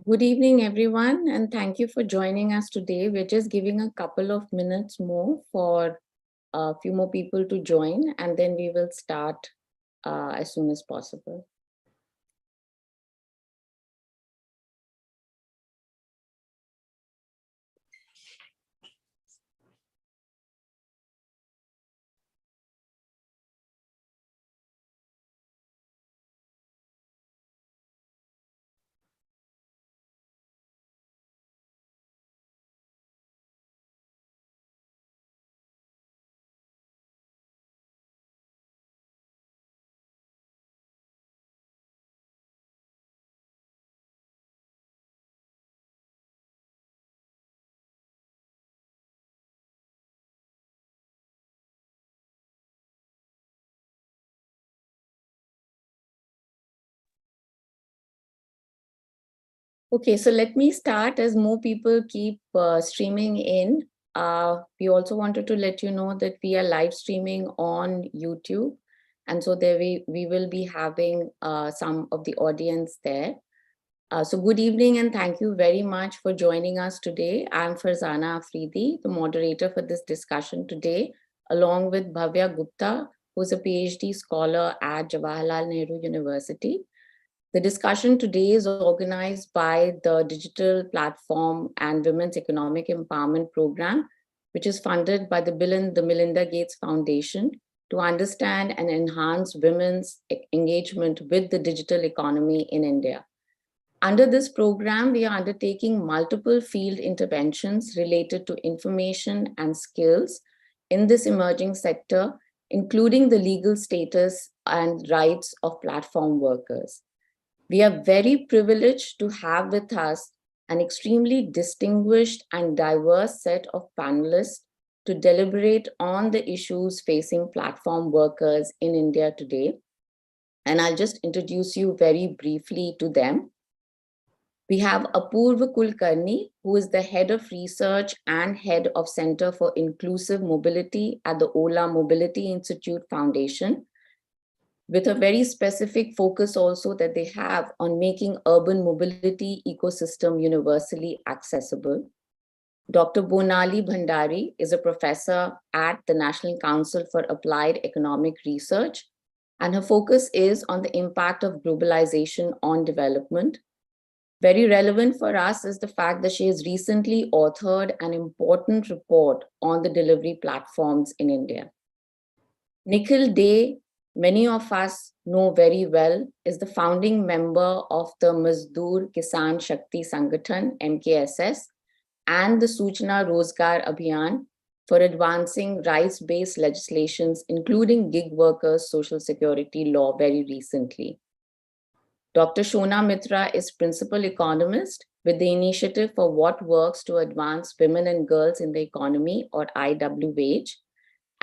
Good evening, everyone, and thank you for joining us today. We're just giving a couple of minutes more for a few more people to join, and then we will start as soon as possible. Okay, so let me start as more people keep streaming in. We also wanted to let you know that we are live streaming on YouTube. And so there we will be having some of the audience there. So good evening and thank you very much for joining us today. I'm Farzana Afridi, the moderator for this discussion today, along with Bhavya Gupta, who's a PhD scholar at Jawaharlal Nehru University. The discussion today is organized by the Digital Platform and Women's Economic Empowerment Program, which is funded by the Bill and the Melinda Gates Foundation to understand and enhance women's engagement with the digital economy in India. Under this program, we are undertaking multiple field interventions related to information and skills in this emerging sector, including the legal status and rights of platform workers. We are very privileged to have with us an extremely distinguished and diverse set of panelists to deliberate on the issues facing platform workers in India today. And I'll just introduce you very briefly to them. We have Apurva Kulkarni, who is the head of research and head of Center for Inclusive Mobility at the Ola Mobility Institute Foundation, with a very specific focus also that they have on making urban mobility ecosystem universally accessible. Dr. Bonali Bhandari is a professor at the National Council for Applied Economic Research, and her focus is on the impact of globalization on development. Very relevant for us is the fact that she has recently authored an important report on the delivery platforms in India. Nikhil Dey, many of us know very well, is the founding member of the Mazdoor Kisan Shakti Sangathan, MKSS, and the Suchna Rozgar Abhiyan for advancing rights-based legislations, including gig workers' social security law very recently. Dr. Shona Mitra is principal economist with the Initiative for What Works to Advance Women and Girls in the Economy, or IWAGE,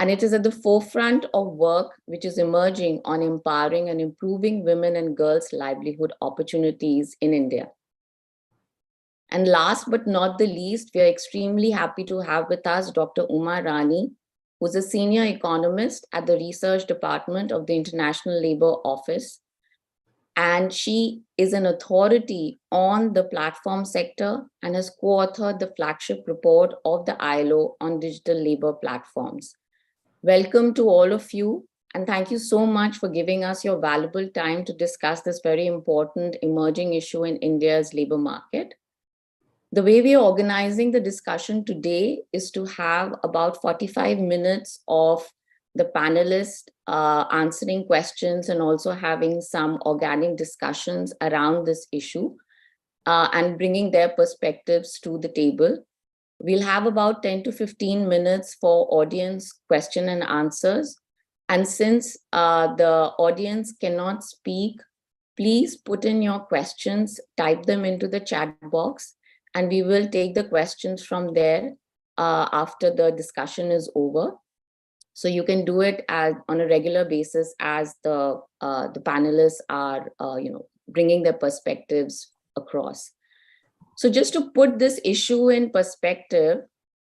and it is at the forefront of work which is emerging on empowering and improving women and girls' livelihood opportunities in India. And last but not the least, we are extremely happy to have with us Dr. Uma Rani, who's a senior economist at the research department of the International Labour Office. And she is an authority on the platform sector and has co-authored the flagship report of the ILO on digital labor platforms. Welcome to all of you, and thank you so much for giving us your valuable time to discuss this very important emerging issue in India's labor market. The way we are organizing the discussion today is to have about 45 minutes of the panelists answering questions and also having some organic discussions around this issue and bringing their perspectives to the table. We'll have about 10 to 15 minutes for audience question and answers. And since the audience cannot speak, please put in your questions, type them into the chat box, and we will take the questions from there after the discussion is over. So you can do it on a regular basis as the panelists are bringing their perspectives across. So just to put this issue in perspective,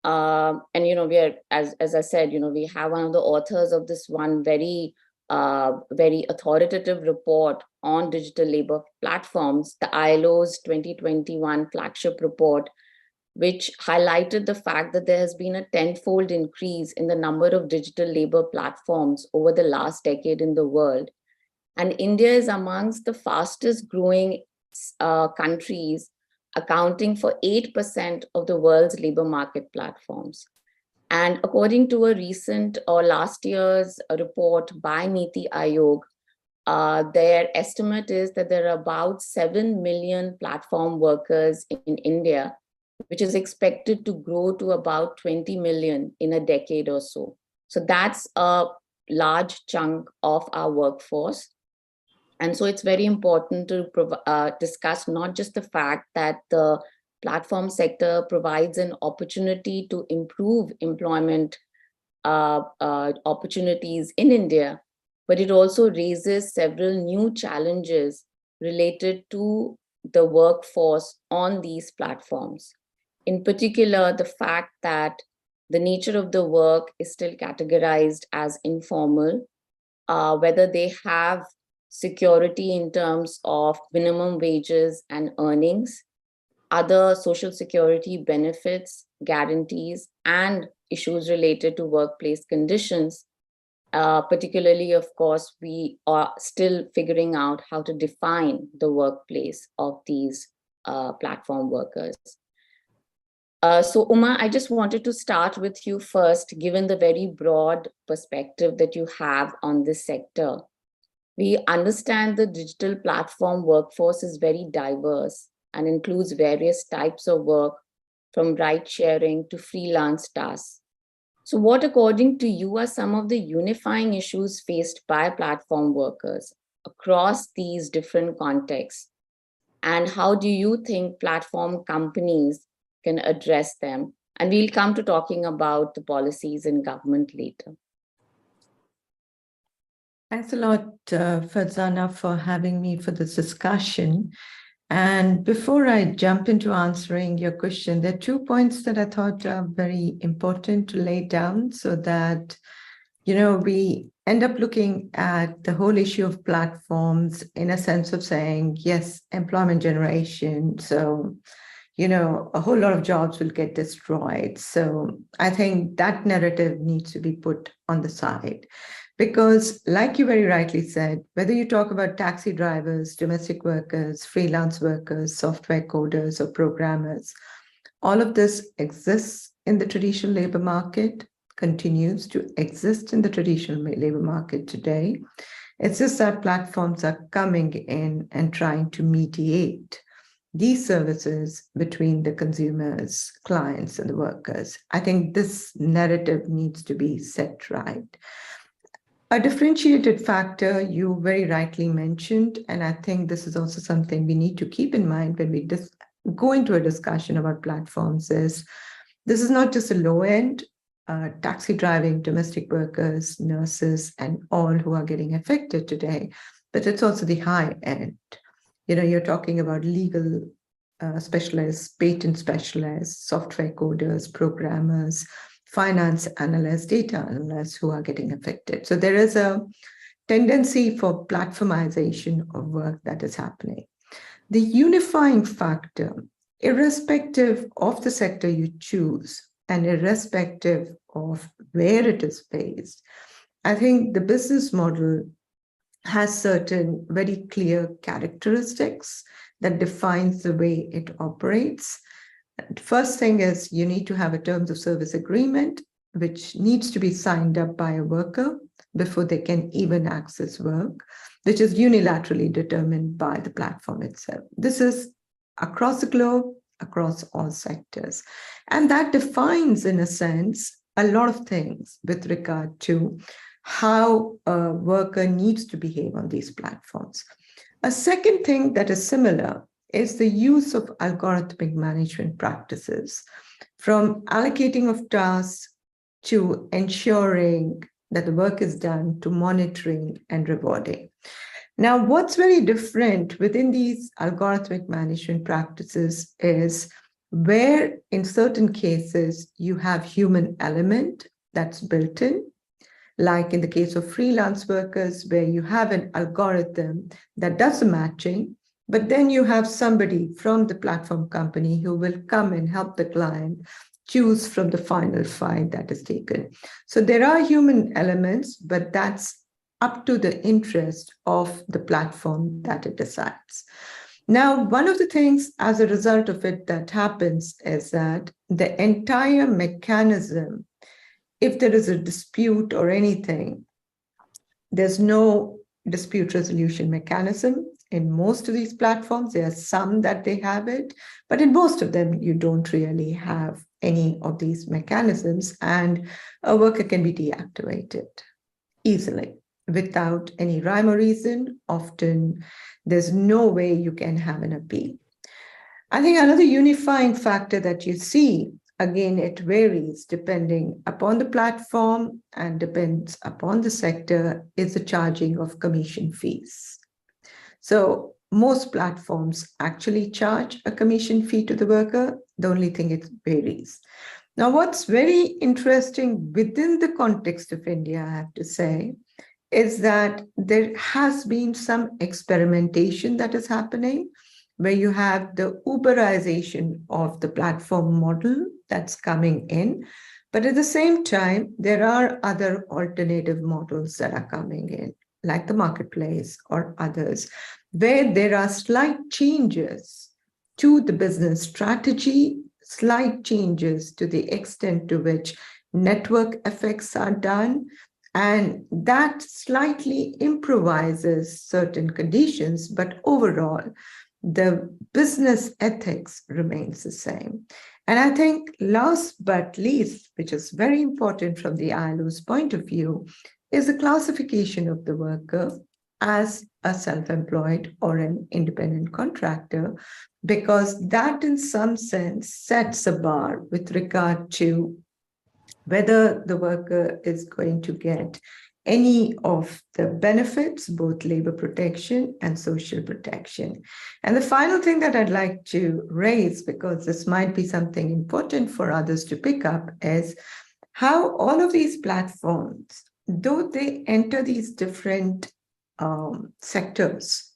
and we are, as I said, we have one of the authors of this one very very authoritative report on digital labor platforms, the ILO's 2021 flagship report, which highlighted the fact that there has been a tenfold increase in the number of digital labor platforms over the last decade in the world. And India is amongst the fastest growing countries, accounting for 8% of the world's labor market platforms. And according to a recent or last year's report by Niti Aayog, their estimate is that there are about 7 million platform workers in India, which is expected to grow to about 20 million in a decade or so. So that's a large chunk of our workforce. And so it's very important to discuss not just the fact that the platform sector provides an opportunity to improve employment opportunities in India, but it also raises several new challenges related to the workforce on these platforms. In particular, the fact that the nature of the work is still categorized as informal, whether they have security in terms of minimum wages and earnings, other social security benefits, guarantees, and issues related to workplace conditions. Particularly, of course, we are still figuring out how to define the workplace of these platform workers. So Uma, I just wanted to start with you first, given the very broad perspective that you have on this sector. We understand the digital platform workforce is very diverse and includes various types of work, from ride sharing to freelance tasks. So what, according to you, are some of the unifying issues faced by platform workers across these different contexts? And how do you think platform companies can address them? And we'll come to talking about the policies in government later. Thanks a lot, Farzana, for having me for this discussion. And before I jump into answering your question, there are 2 points that I thought are very important to lay down so that, we end up looking at the whole issue of platforms in a sense of saying, yes, employment generation. So, a whole lot of jobs will get destroyed. So I think that narrative needs to be put on the side. Because like you very rightly said, whether you talk about taxi drivers, domestic workers, freelance workers, software coders, or programmers, all of this exists in the traditional labor market, continues to exist in the traditional labor market today. It's just that platforms are coming in and trying to mediate these services between the consumers, clients, and the workers. I think this narrative needs to be set right. A differentiated factor you very rightly mentioned, and I think this is also something we need to keep in mind when we go into a discussion about platforms, is this is not just a low end, taxi driving, domestic workers, nurses, and all who are getting affected today, but it's also the high end. You're talking about legal specialists, patent specialists, software coders, programmers, finance analysts, data analysts who are getting affected. So there is a tendency for platformization of work that is happening. The unifying factor, irrespective of the sector you choose and irrespective of where it is based, I think the business model has certain very clear characteristics that defines the way it operates. First thing is you need to have a terms of service agreement, which needs to be signed up by a worker before they can even access work, which is unilaterally determined by the platform itself. This is across the globe, across all sectors. And that defines, in a sense, a lot of things with regard to how a worker needs to behave on these platforms. A second thing that is similar is the use of algorithmic management practices, from allocating of tasks to ensuring that the work is done to monitoring and rewarding. Now, what's very different within these algorithmic management practices is where in certain cases you have human element that's built in, like in the case of freelance workers, where you have an algorithm that does the matching, but then you have somebody from the platform company who will come and help the client choose from the final find that is taken. So there are human elements, but that's up to the interest of the platform that it decides. Now, one of the things as a result of it that happens is that the entire mechanism, if there is a dispute or anything, there's no dispute resolution mechanism. In most of these platforms, there are some that they have it, but in most of them, you don't really have any of these mechanisms, and a worker can be deactivated easily without any rhyme or reason. Often, there's no way you can have an appeal. I think another unifying factor that you see, again, it varies depending upon the platform and depends upon the sector, is the charging of commission fees. So most platforms actually charge a commission fee to the worker. The only thing it varies. Now, what's very interesting within the context of India, I have to say, is that there has been some experimentation that is happening where you have the Uberization of the platform model that's coming in. But at the same time, there are other alternative models that are coming in, like the marketplace or others, where there are slight changes to the business strategy, slight changes to the extent to which network effects are done, and that slightly improvises certain conditions, but overall, the business ethics remains the same. And I think last but least, which is very important from the ILO's point of view, is the classification of the worker as a self-employed or an independent contractor, because that in some sense sets a bar with regard to whether the worker is going to get any of the benefits, both labor protection and social protection. And the final thing that I'd like to raise, because this might be something important for others to pick up, is how all of these platforms, though they enter these different sectors,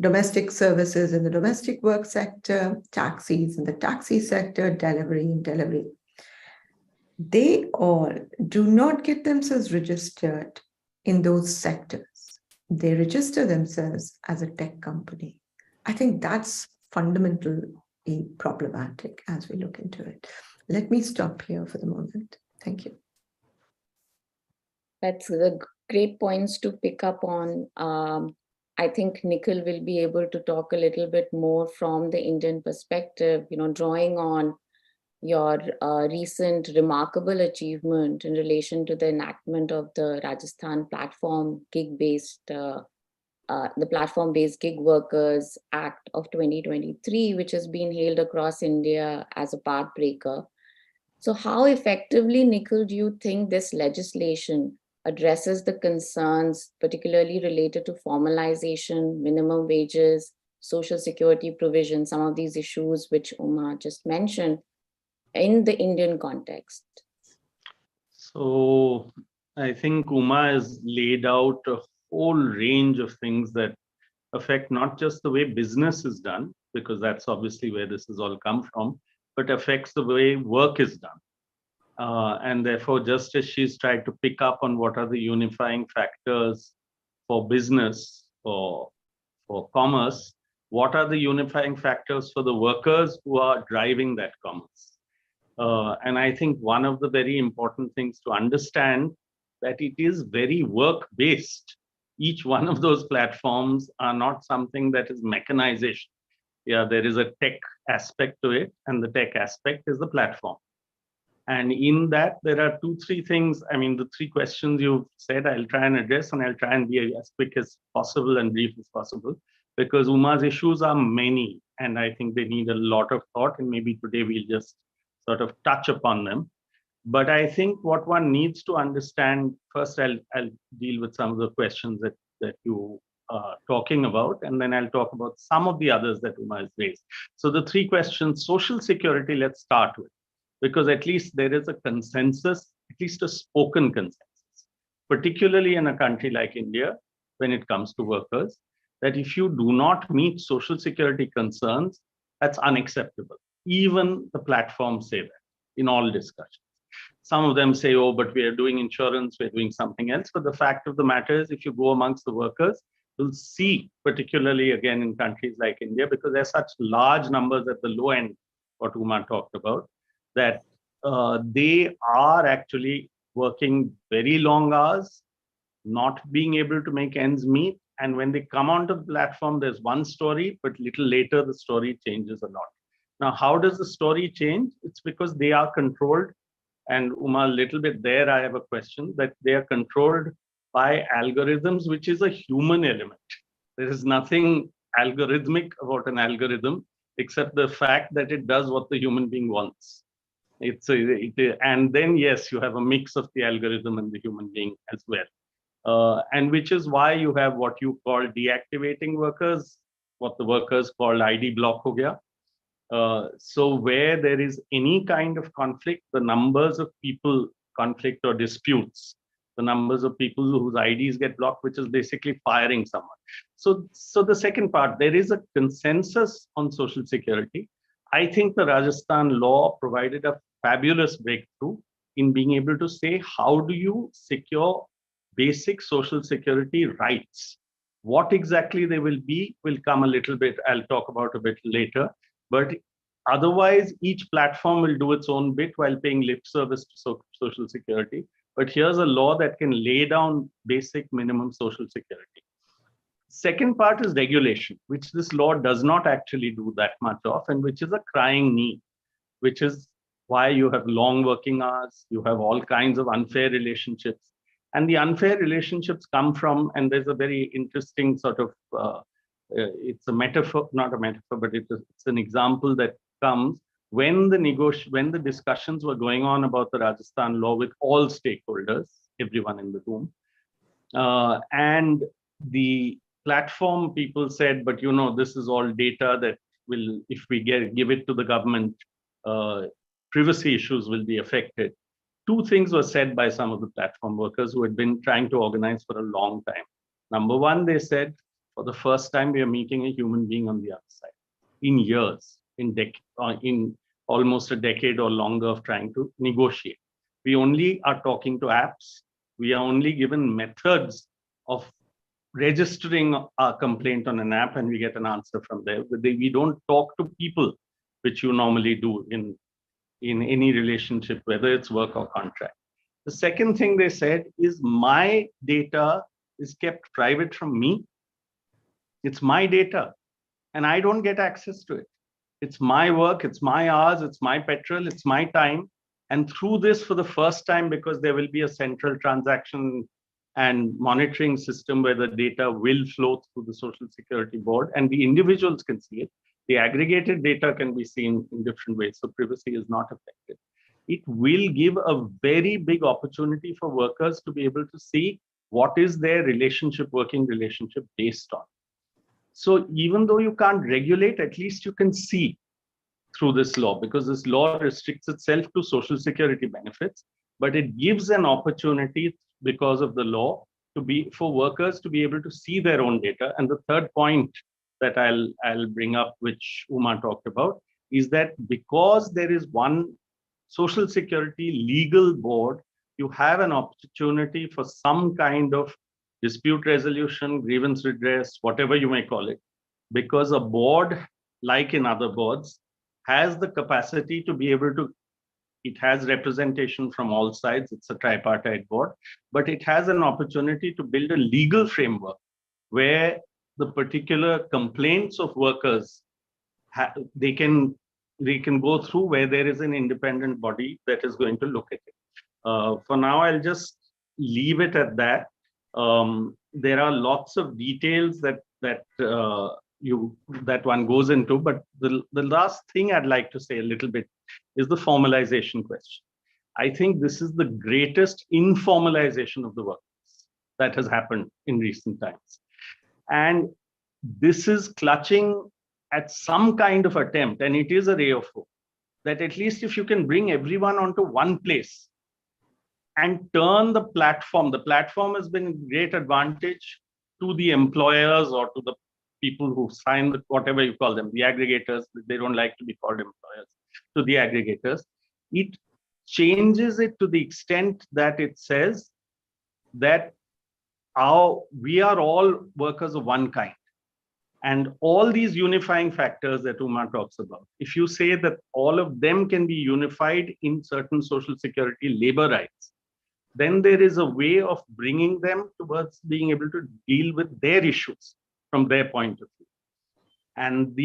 domestic services in the domestic work sector, taxis in the taxi sector, delivery in delivery, they all do not get themselves registered in those sectors. They register themselves as a tech company. I think that's fundamentally problematic as we look into it. Let me stop here for the moment. Thank you. That's the great points to pick up on. I think Nikhil will be able to talk a little bit more from the Indian perspective, drawing on your recent remarkable achievement in relation to the enactment of the Rajasthan platform gig-based, the Platform-Based Gig Workers Act of 2023, which has been hailed across India as a path breaker. So how effectively, Nikhil, do you think this legislation addresses the concerns, particularly related to formalization, minimum wages, social security provision, some of these issues which Uma just mentioned, in the Indian context? So I think Uma has laid out a whole range of things that affect not just the way business is done, because that's obviously where this has all come from, but affects the way work is done. And therefore, just as she's tried to pick up on what are the unifying factors for business, for commerce, what are the unifying factors for the workers who are driving that commerce? And I think one of the very important things to understand that it is very work-based. Each one of those platforms are not something that is mechanization. Yeah, there is a tech aspect to it, and the tech aspect is the platform. And in that, there are 2-3 things. I mean, the 3 questions you've said, I'll try and address, and I'll try and be as quick as possible and brief as possible, because Uma's issues are many, and I think they need a lot of thought, and maybe today we'll just sort of touch upon them. But I think what one needs to understand, first I'll deal with some of the questions that you are talking about, and then I'll talk about some of the others that Uma has raised. So the 3 questions, social security, let's start with, because at least there is a consensus, at least a spoken consensus. particularly in a country like India, when it comes to workers, that if you do not meet social security concerns, that's unacceptable. Even the platforms say that in all discussions. Some of them say, oh, but we are doing insurance, we're doing something else. But the fact of the matter is, if you go amongst the workers, you'll see, particularly again in countries like India, because there's such large numbers at the low end, what Uma talked about, that they are actually working very long hours, not being able to make ends meet. And when they come onto the platform, there's one story, but little later, the story changes a lot. Now, how does the story change? It's because they are controlled. And Uma, a little bit there, I have a question, that they are controlled by algorithms, which is a human element. There is nothing algorithmic about an algorithm, except the fact that it does what the human being wants. And then, yes, you have a mix of the algorithm and the human being as well. And which is why you have what you call deactivating workers, what the workers call ID block ho gaya. So where there is any kind of conflict, the numbers of people, conflict or disputes, the numbers of people whose IDs get blocked, which is basically firing someone. So the second part, there is a consensus on social security. I think the Rajasthan law provided a fabulous breakthrough in being able to say, how do you secure basic social security rights? What exactly they will be will come a little bit, I'll talk about a bit later. But otherwise, each platform will do its own bit while paying lip service to social security. But here's a law that can lay down basic minimum social security. Second part is regulation, which this law does not actually do that much of, and which is a crying need, which is why you have long working hours, you have all kinds of unfair relationships. And the unfair relationships come from, and there's a very interesting sort of, it's a metaphor, not a metaphor, but it's an example that comes when the discussions were going on about the Rajasthan law with all stakeholders, everyone in the room. And the platform people said, but this is all data that will, if we give it to the government, privacy issues will be affected. Two things were said by some of the platform workers who had been trying to organize for a long time. Number one, they said, for the first time, we are meeting a human being on the other side. In years, in almost a decade or longer of trying to negotiate. We only are talking to apps. We are only given methods of registering our complaint on an app and we get an answer from there. We don't talk to people, which you normally do in any relationship, whether it's work or contract. The second thing they said is my data is kept private from me. It's my data and I don't get access to it. It's my work, it's my hours, it's my petrol, it's my time. And through this, for the first time, because there will be a central transaction and monitoring system where the data will flow through the Social Security Board and the individuals can see it. The aggregated data can be seen in different ways, so privacy is not affected. It will give a very big opportunity for workers to be able to see what is their working relationship based on. So even though you can't regulate, at least you can see through this law, because this law restricts itself to Social Security benefits, but it gives an opportunity because of the law for workers to be able to see their own data. And the third point that I'll bring up, which Uma talked about, is that because there is one Social Security legal board, you have an opportunity for some kind of dispute resolution, grievance redress, whatever you may call it, because a board, like in other boards, has the capacity to be able to, it has representation from all sides, it's a tripartite board, but it has an opportunity to build a legal framework where the particular complaints of workers, they can go through, where there is an independent body that is going to look at it. For now, I'll just leave it at that. There are lots of details that one goes into, but the last thing I'd like to say a little bit is the formalization question. I think this is the greatest informalization of the workplace that has happened in recent times. And this is clutching at some kind of attempt, and it is a ray of hope, that at least if you can bring everyone onto one place, and turn the platform. The platform has been a great advantage to the employers or to the people who sign the, whatever you call them, the aggregators. They don't like to be called employers. To the aggregators, it changes it to the extent that it says that we are all workers of one kind. And all these unifying factors that Uma talks about, if you say that all of them can be unified in certain social security labor rights, then there is a way of bringing them towards being able to deal with their issues from their point of view. And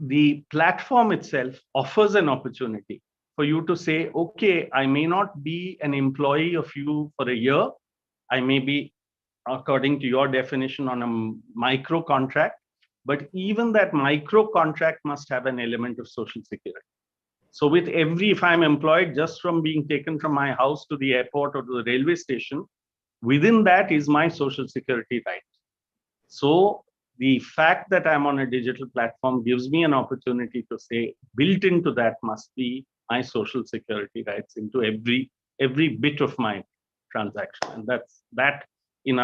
the platform itself offers an opportunity for you to say, okay, I may not be an employee of you for a year. I may be, according to your definition, on a micro contract, but even that micro contract must have an element of social security. So with if I'm employed just from being taken from my house to the airport or to the railway station, within that is my social security right. So the fact that I'm on a digital platform gives me an opportunity to say, built into that must be my social security rights into every bit of my transaction. And that in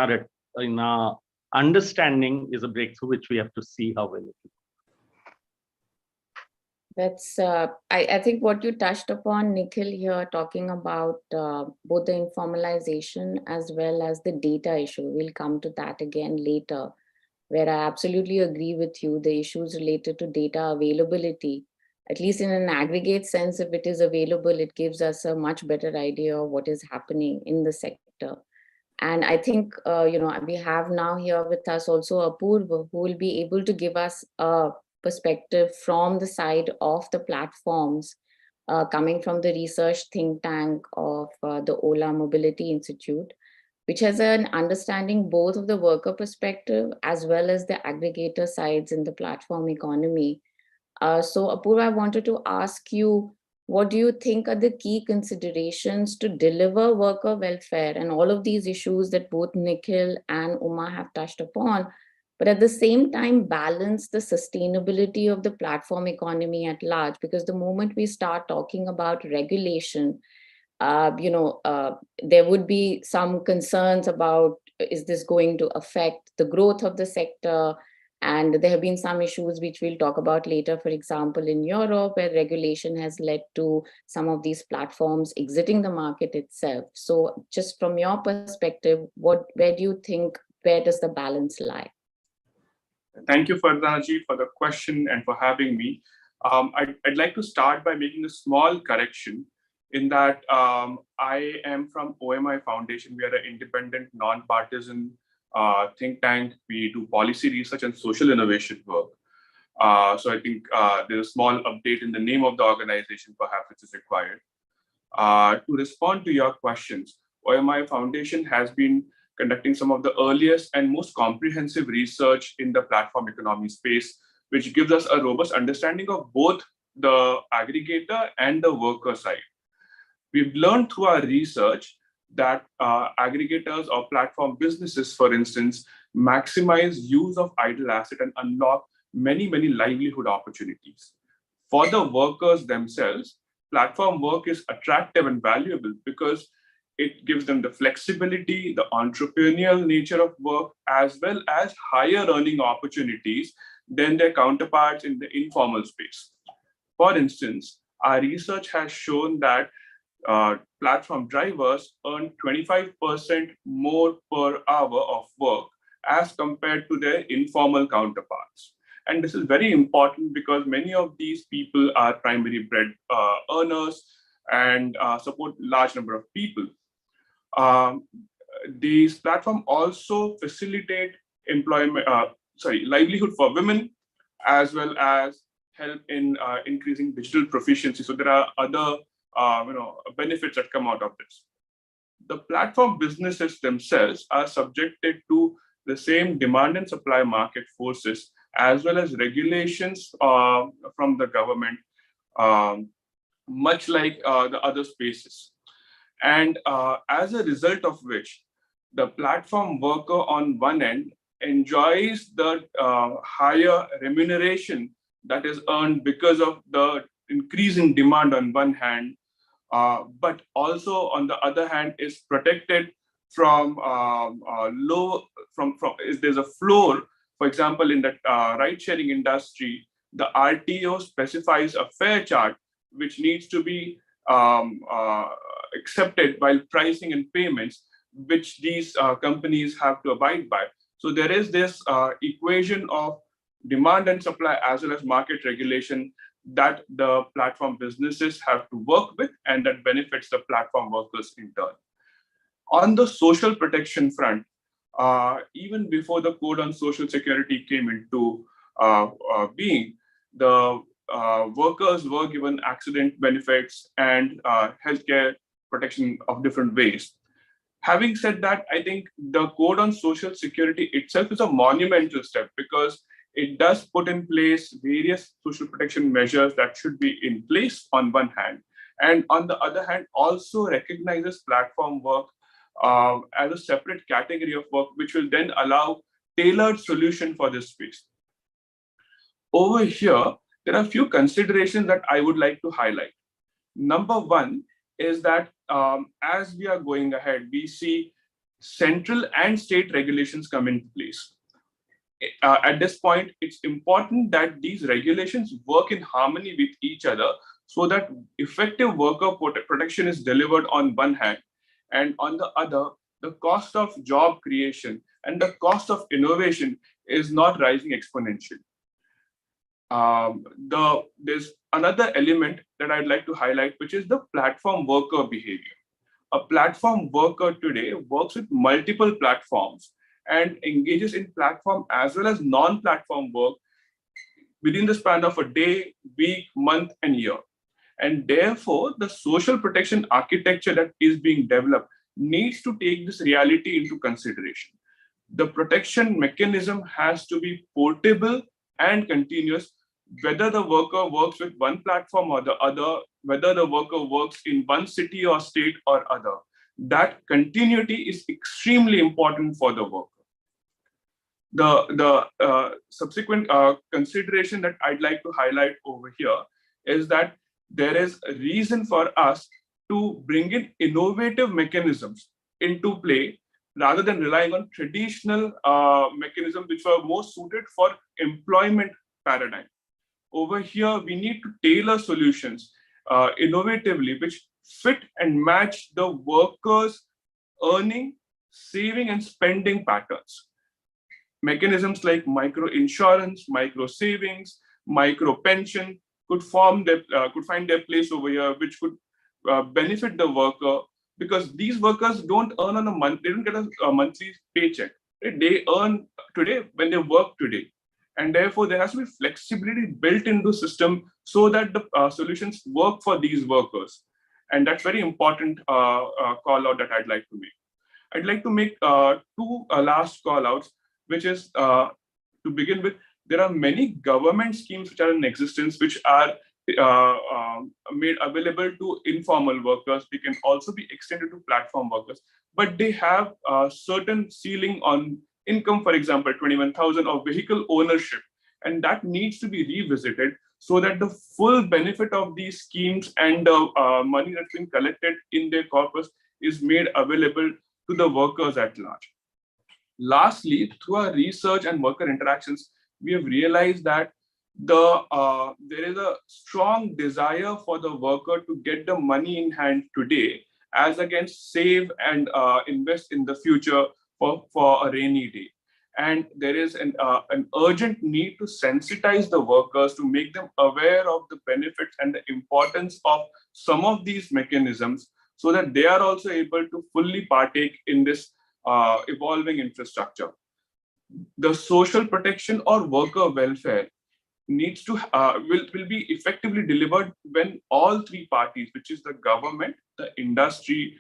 our understanding is a breakthrough which we have to see how well it is. That's, I think what you touched upon, Nikhil, here, talking about both the informalization as well as the data issue. We'll come to that again later, where I absolutely agree with you. The issues related to data availability, at least in an aggregate sense, if it is available, it gives us a much better idea of what is happening in the sector. And I think, we have now here with us also Apurva, who will be able to give us a perspective from the side of the platforms, coming from the research think tank of the Ola Mobility Institute, which has an understanding both of the worker perspective as well as the aggregator sides in the platform economy. So Apurva, I wanted to ask you, what do you think are the key considerations to deliver worker welfare and all of these issues that both Nikhil and Uma have touched upon, but at the same time balance the sustainability of the platform economy at large? Because the moment we start talking about regulation, there would be some concerns about, is this going to affect the growth of the sector? And there have been some issues which we'll talk about later, for example, in Europe, where regulation has led to some of these platforms exiting the market itself. So just from your perspective, where do you think, where does the balance lie? Thank you, Fardanaji, for the question and for having me. I'd like to start by making a small correction in that I am from OMI Foundation. We are an independent, non-partisan think tank. We do policy research and social innovation work. So I think there's a small update in the name of the organization, perhaps, which is required. To respond to your questions, OMI Foundation has been conducting some of the earliest and most comprehensive research in the platform economy space, which gives us a robust understanding of both the aggregator and the worker side. We've learned through our research that aggregators or platform businesses, for instance, maximize use of idle asset and unlock many, many livelihood opportunities. For the workers themselves, platform work is attractive and valuable because it gives them the flexibility, the entrepreneurial nature of work, as well as higher earning opportunities than their counterparts in the informal space. For instance, our research has shown that platform drivers earn 25% more per hour of work as compared to their informal counterparts. And this is very important because many of these people are primary bread earners and support large number of people. These platforms also facilitate livelihood for women, as well as help in increasing digital proficiency. So there are other benefits that come out of this. The platform businesses themselves are subjected to the same demand and supply market forces, as well as regulations from the government, much like the other spaces. And as a result of which, the platform worker on one end enjoys the higher remuneration that is earned because of the increasing demand on one hand, but also on the other hand is protected from there's a floor. For example, in the ride-sharing industry, the RTO specifies a fare chart which needs to be accepted while pricing and payments, which these companies have to abide by. So there is this equation of demand and supply as well as market regulation that the platform businesses have to work with, and that benefits the platform workers in turn. On the social protection front, even before the Code on Social Security came into being, the workers were given accident benefits and healthcare protection of different ways. Having said that, I think the Code on Social Security itself is a monumental step because it does put in place various social protection measures that should be in place on one hand, and on the other hand, also recognizes platform work as a separate category of work, which will then allow tailored solution for this space. Over here, there are a few considerations that I would like to highlight. Number one is that as we are going ahead, we see central and state regulations come into place. At this point, it's important that these regulations work in harmony with each other so that effective worker protection is delivered on one hand, and on the other, the cost of job creation and the cost of innovation is not rising exponentially. There's another element that I'd like to highlight, which is the platform worker behavior. A platform worker today works with multiple platforms and engages in platform as well as non-platform work within the span of a day, week, month, and year. And therefore, the social protection architecture that is being developed needs to take this reality into consideration. The protection mechanism has to be portable and continuous, whether the worker works with one platform or the other, whether the worker works in one city or state or other. That continuity is extremely important for the worker. The subsequent consideration that I'd like to highlight over here is that there is a reason for us to bring in innovative mechanisms into play rather than relying on traditional mechanisms which were more suited for employment paradigm. Over here, we need to tailor solutions innovatively, which fit and match the workers' earning, saving, and spending patterns. Mechanisms like micro insurance, micro savings, micro pension could find their place over here, which could benefit the worker, because these workers don't earn on a month, they don't get a monthly paycheck. They earn today when they work today. And therefore, there has to be flexibility built into the system so that the solutions work for these workers. And that's very important call out that I'd like to make. I'd like to make two last call outs, which is to begin with, there are many government schemes which are in existence, which are made available to informal workers. They can also be extended to platform workers, but they have a certain ceiling on income, for example, 21,000 of vehicle ownership, and that needs to be revisited so that the full benefit of these schemes and the money that's been collected in their corpus is made available to the workers at large. Lastly, through our research and worker interactions, we have realized that there is a strong desire for the worker to get the money in hand today as against save and invest in the future for a rainy day. And there is an urgent need to sensitize the workers to make them aware of the benefits and the importance of some of these mechanisms so that they are also able to fully partake in this evolving infrastructure. The social protection or worker welfare needs to will be effectively delivered when all three parties, which is the government, the industry,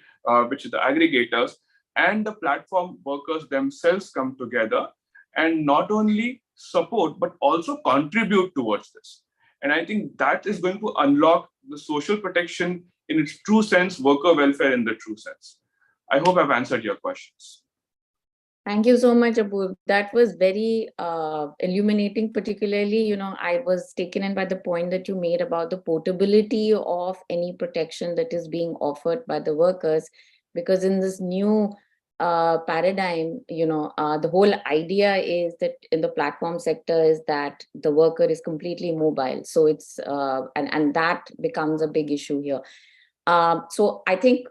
which is the aggregators, and the platform workers themselves come together and not only support but also contribute towards this. And I think that is going to unlock the social protection in its true sense, worker welfare in the true sense. I hope I've answered your questions. Thank you so much, Abu. That was very illuminating. Particularly, I was taken in by the point that you made about the portability of any protection that is being offered by the workers. Because in this new paradigm, the whole idea is that in the platform sector is that the worker is completely mobile. So it's and that becomes a big issue here. So I think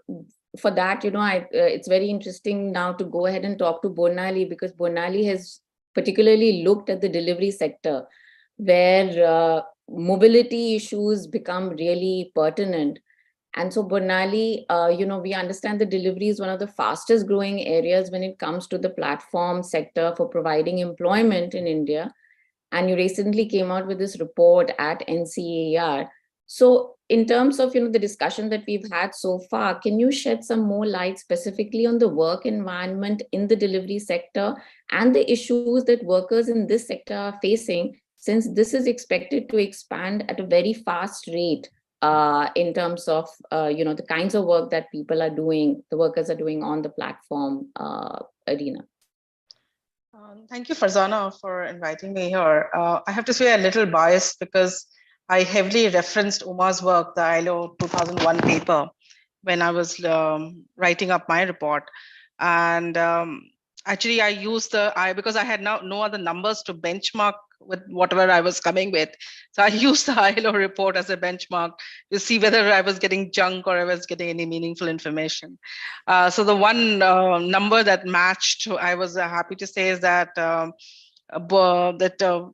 for that, it's very interesting now to go ahead and talk to Bonali, because Bonali has particularly looked at the delivery sector where mobility issues become really pertinent. And so Bonali, we understand the delivery is one of the fastest growing areas when it comes to the platform sector for providing employment in India. And you recently came out with this report at NCAR. So in terms of the discussion that we've had so far, can you shed some more light specifically on the work environment in the delivery sector and the issues that workers in this sector are facing, since this is expected to expand at a very fast rate in terms of the kinds of work that people are doing, the workers are doing on the platform arena? Thank you, Farzana, for inviting me here. I have to say a little biased because I heavily referenced Uma's work, the ILO 2001 paper, when I was writing up my report. And actually, I used because I had no other numbers to benchmark with whatever I was coming with. So I used the ILO report as a benchmark to see whether I was getting junk or I was getting any meaningful information. So the one number that matched, I was happy to say, is that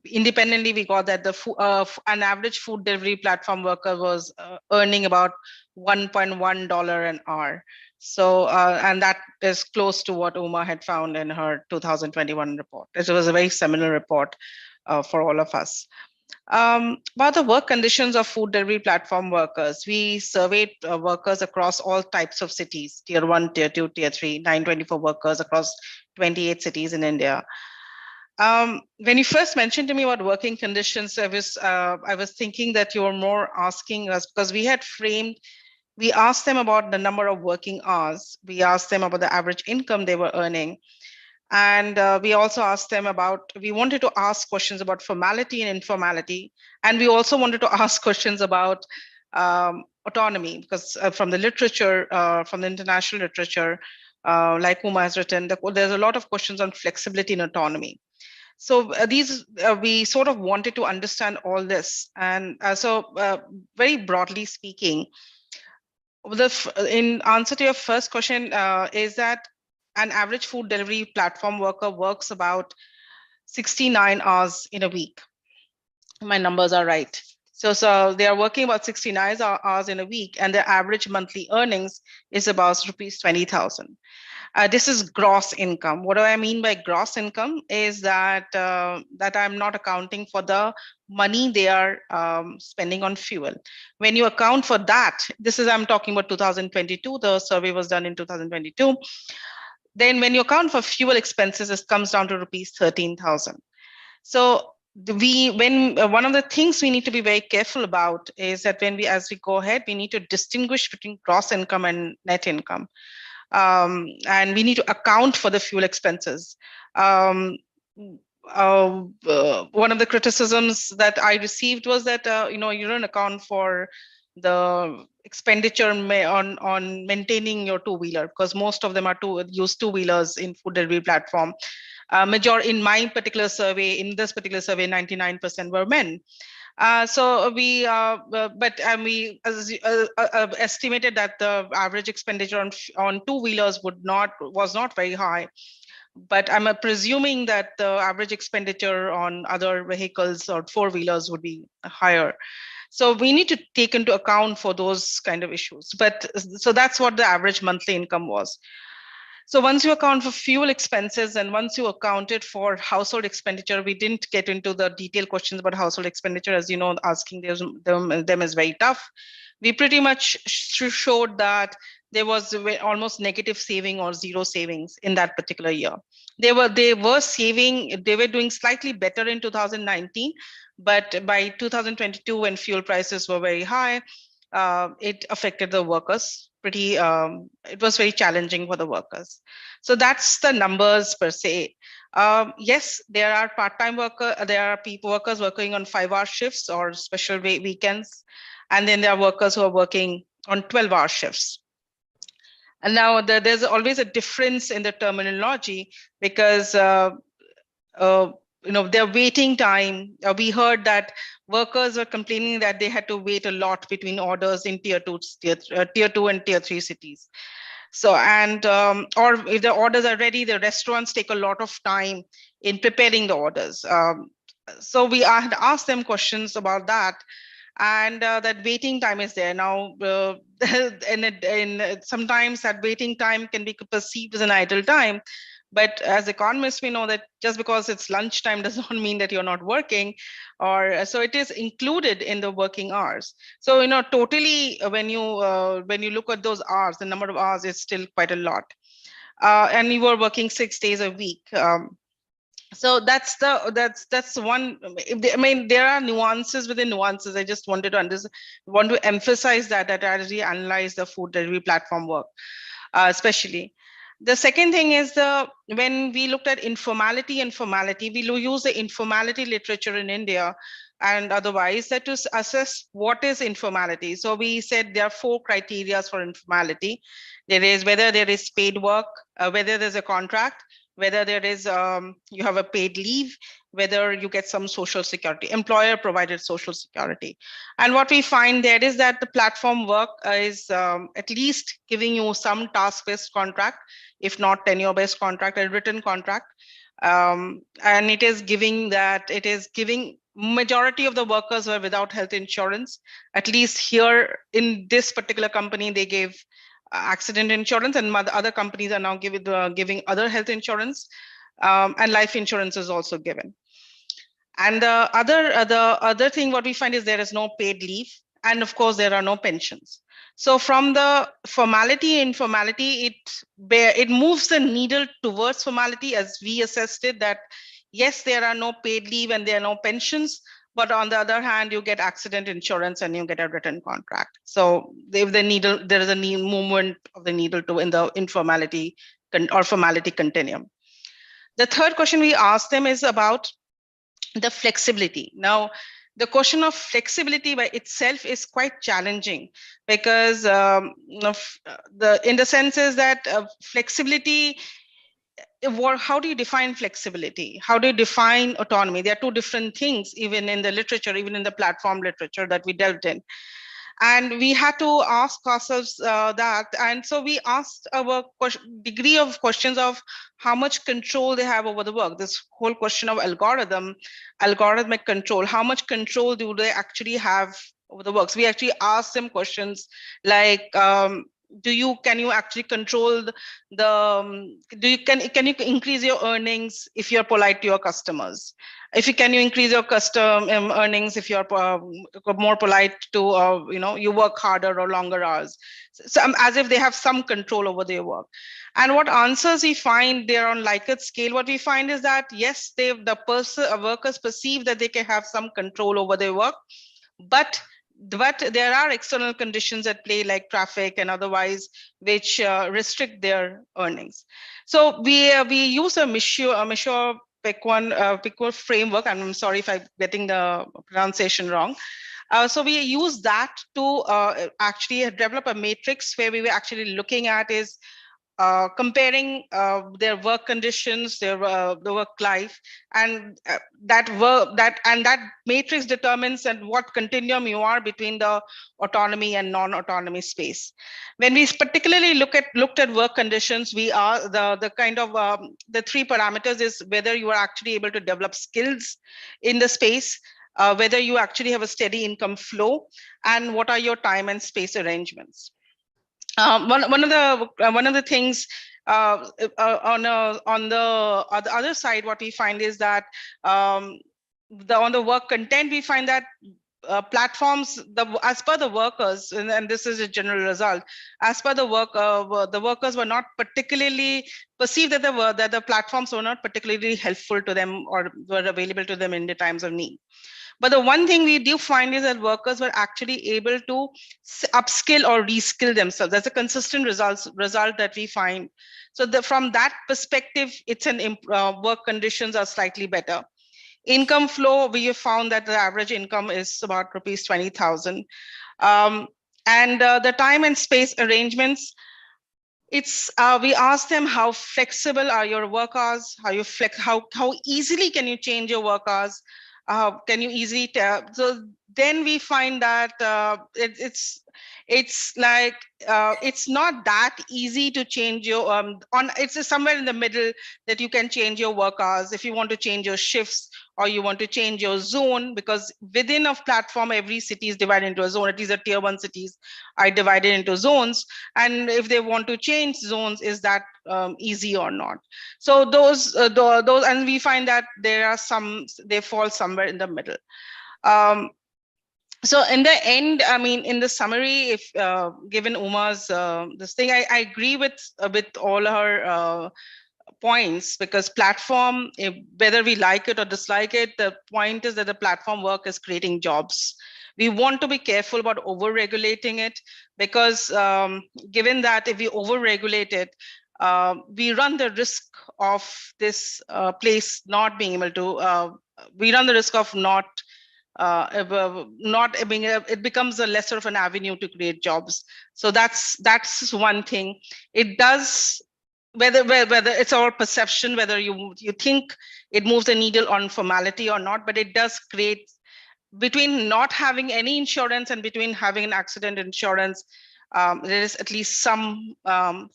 independently we got that an average food delivery platform worker was earning about $1.1 an hour. So, and that is close to what Uma had found in her 2021 report. It was a very similar report for all of us. About the work conditions of food delivery platform workers, we surveyed workers across all types of cities, tier 1, tier 2, tier 3, 924 workers across 28 cities in India. When you first mentioned to me about working conditions, I was thinking that you were more asking us, because we asked them about the number of working hours. We asked them about the average income they were earning. And we also asked them we wanted to ask questions about formality and informality. And we also wanted to ask questions about autonomy, because from the literature, from the international literature, like Uma has written, there's a lot of questions on flexibility and autonomy. So we sort of wanted to understand all this. And very broadly speaking, in answer to your first question, is that an average food delivery platform worker works about 69 hours in a week. My numbers are right. So they are working about 69 hours in a week, and their average monthly earnings is about rupees 20,000. This is gross income. What do I mean by gross income is that I'm not accounting for the money they are spending on fuel. When you account for that, I'm talking about 2022, the survey was done in 2022. Then when you account for fuel expenses, it comes down to rupees 13,000. So one of the things we need to be very careful about is that as we go ahead, we need to distinguish between gross income and net income. And we need to account for the fuel expenses. One of the criticisms that I received was that you don't account for the expenditure on maintaining your two-wheeler, because most of them are use two-wheelers in food delivery platform. In my particular survey, 99% were men. So we estimated that the average expenditure on two-wheelers was not very high. But I'm presuming that the average expenditure on other vehicles or four-wheelers would be higher. So we need to take into account for those kind of issues. So that's what the average monthly income was. So once you account for fuel expenses and once you accounted for household expenditure, we didn't get into the detailed questions about household expenditure. As you know, asking them is very tough. We pretty much showed that there was almost negative saving or zero savings in that particular year. They were doing slightly better in 2019, but by 2022, when fuel prices were very high, it affected the workers it was very challenging for the workers. So that's the numbers per se. Yes, there are part-time workers, there are workers working on 5-hour shifts or special weekends. And then there are workers who are working on 12-hour shifts. And now there's always a difference in the terminology because their waiting time. We heard that workers were complaining that they had to wait a lot between orders in tier 2 and tier 3 cities. So, and or if the orders are ready, the restaurants take a lot of time in preparing the orders. So we had asked them questions about that, and that waiting time is there now. And sometimes that waiting time can be perceived as an idle time. But as economists, we know that just because it's lunchtime does not mean that you're not working, or so it is included in the working hours. So totally when you look at those hours, the number of hours is still quite a lot, and you were working 6 days a week. So that's one. I mean, there are nuances within nuances. I just wanted to emphasize that as we analyze the food delivery platform work, especially. The second thing is when we looked at informality and formality, we use the informality literature in India and otherwise that to assess what is informality. So we said there are 4 criteria for informality. There is whether there is paid work, whether there's a contract, whether there is you have a paid leave, whether you get some social security, employer provided social security. And what we find there is that the platform work is at least giving you some task-based contract, if not tenure-based contract, a written contract. And it is giving majority of the workers were without health insurance. At least here in this particular company, they gave accident insurance, and other companies are now giving other health insurance, and life insurance is also given. And the other thing what we find is there is no paid leave, and of course there are no pensions. So from the formality informality, it moves the needle towards formality, as we assessed it, that yes, there are no paid leave and there are no pensions, but on the other hand, you get accident insurance and you get a written contract. So if there is a movement of the needle in the informality or formality continuum. The third question we asked them is about the flexibility. Now, the question of flexibility by itself is quite challenging because in the sense is that flexibility, how do you define flexibility? How do you define autonomy? There are 2 different things, even in the literature, even in the platform literature that we delved in. And we had to ask ourselves that. And so we asked our degree of questions of how much control they have over the work. This whole question of algorithmic control, how much control do they actually have over the work? So we actually asked them questions like, can you actually control can you increase your earnings if you're polite to your customers? Can you increase your earnings if you're more polite to you work harder or longer hours? So as if they have some control over their work. And what answers we find there on Likert scale, what we find is that yes, workers perceive that they can have some control over their work, but there are external conditions at play like traffic and otherwise which restrict their earnings. So we use a Michaud-Picot framework, and I'm sorry if I'm getting the pronunciation wrong. So we use that to actually develop a matrix where we were actually looking at is comparing their work conditions, the work life, and that matrix determines at what continuum you are between the autonomy and non-autonomy space. When we particularly looked at work conditions, we are the kind of the 3 parameters is whether you are actually able to develop skills in the space, whether you actually have a steady income flow, and what are your time and space arrangements. One of the things on the other side, what we find is that on the work content, we find that platforms, as per the workers, and this is a general result, as per the workers were not particularly perceived that the platforms were not particularly helpful to them or were available to them in the times of need. But the one thing we do find is that workers were actually able to upskill or reskill themselves. That's a consistent result that we find. So from that perspective, it's work conditions are slightly better. Income flow, we have found that the average income is about rupees 20,000. And the time and space arrangements, it's we ask them how flexible are your work hours, how easily can you change your work hours, can you easily tell? So then we find that it's like it's not that easy to change your it's somewhere in the middle that you can change your work hours if you want to change your shifts or you want to change your zone, because within a platform every city is divided into a zone. At least the tier 1 cities are divided into zones, and if they want to change zones, is that easy or not? So those and we find that there are they fall somewhere in the middle. So in the end, I mean, in the summary, if given Uma's this thing, I agree with all her points, because platform, whether we like it or dislike it, the point is that the platform work is creating jobs. We want to be careful about over-regulating it, because given that if we over-regulate it, we run the risk of this place not being able to, we run the risk of not being, it becomes a lesser of an avenue to create jobs. So that's one thing. It does, whether it's our perception, whether you think it moves the needle on formality or not, but it does create, between not having any insurance and between having an accident insurance, there is at least some, I'm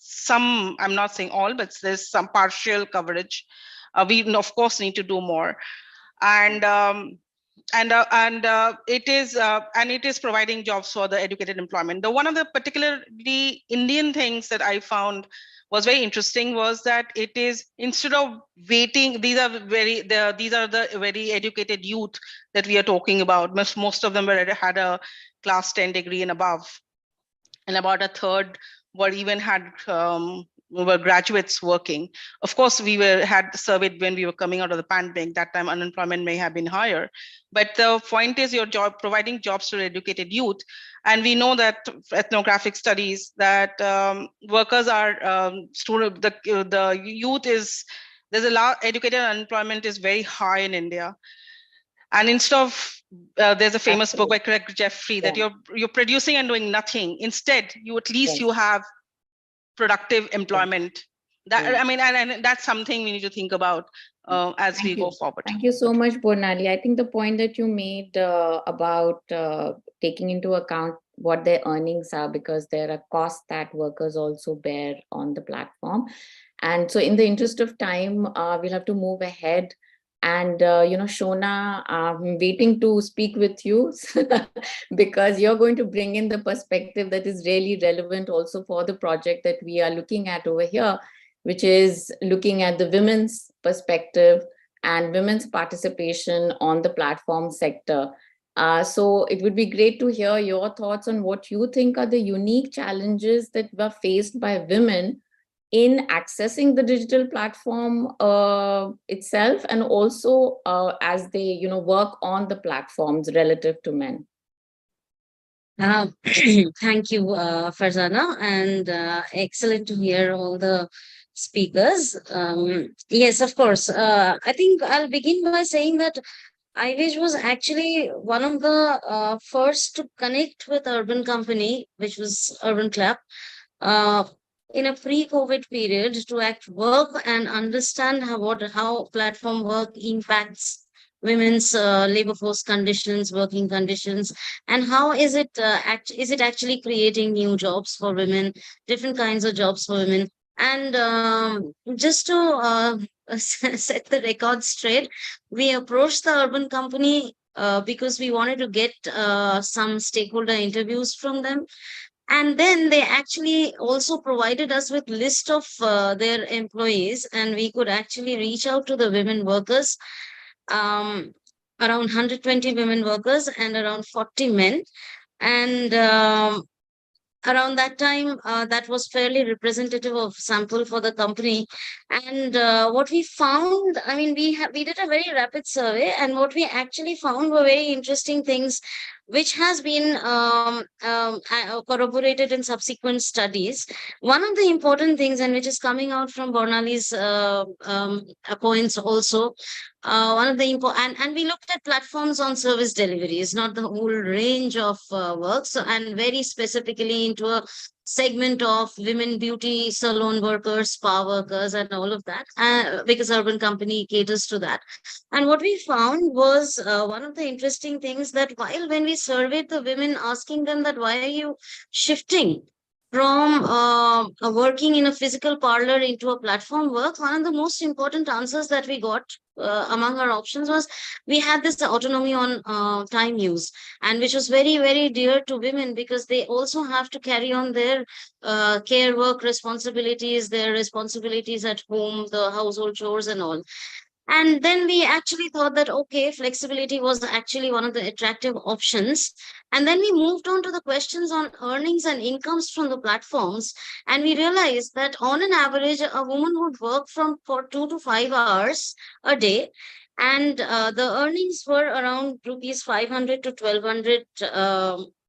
not saying all, but there's some partial coverage. We of course need to do more. And it is providing jobs for the educated employment. One of the particularly Indian things that I found was very interesting was that it is, instead of waiting, these are the very educated youth that we are talking about. Most of them had a class 10 degree and above, and about a third were graduates working. Of course, we had surveyed when we were coming out of the pandemic. That time unemployment may have been higher. But the point is, your job providing jobs to educated youth. And we know that ethnographic studies that workers are the youth is, there's a lot, educated unemployment is very high in India. And instead of there's a famous book by Craig Jeffrey that you're producing and doing nothing. Instead, you at least you have productive employment. That I mean, and that's something we need to think about as we go forward. Thank you so much, Bornali. I think the point that you made about taking into account what their earnings are, because there are costs that workers also bear on the platform. And so in the interest of time, we'll have to move ahead. And, Shona, I'm waiting to speak with you because you're going to bring in the perspective that is really relevant also for the project that we are looking at over here, which is looking at the women's perspective and women's participation on the platform sector. So it would be great to hear your thoughts on what you think are the unique challenges that were faced by women in accessing the digital platform itself, and also as they work on the platforms relative to men. Thank you, Farzana, and excellent to hear all the speakers. Yes, of course. I think I'll begin by saying that iWage was actually one of the first to connect with Urban Company, which was Urban Clap, in a pre-COVID period, to work and understand how platform work impacts women's labor force conditions, working conditions, and how is it actually creating new jobs for women, different kinds of jobs for women. And just to set the record straight, we approached the Urban Company because we wanted to get some stakeholder interviews from them. And then they actually also provided us with list of their employees, and we could actually reach out to the women workers, around 120 women workers and around 40 men. And around that time, that was fairly representative of sample for the company. And what we found, I mean, we did a very rapid survey, and what we actually found were very interesting things, which has been corroborated in subsequent studies. One of the important things, and which is coming out from Bornali's points also, one of the important, and we looked at platforms on service deliveries, not the whole range of work. So, and very specifically into a segment of women beauty salon workers, spa workers, and all of that, because Urban Company caters to that. And what we found was one of the interesting things, that while when we surveyed the women, asking them that why are you shifting from working in a physical parlor into a platform work, one of the most important answers that we got among our options was, we had this autonomy on time use, and which was very, very dear to women, because they also have to carry on their care work responsibilities, their responsibilities at home, the household chores and all. And then we actually thought that, okay, flexibility was actually one of the attractive options. And then we moved on to the questions on earnings and incomes from the platforms. And we realized that on an average, a woman would work for 2 to 5 hours a day. And the earnings were around rupees 500 to 1200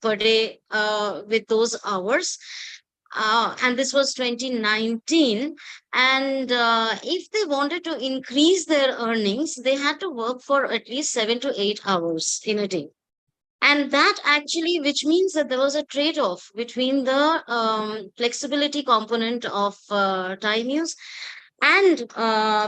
per day with those hours. And this was 2019. And if they wanted to increase their earnings, they had to work for at least 7 to 8 hours in a day. And that actually, which means that there was a trade-off between the flexibility component of time use and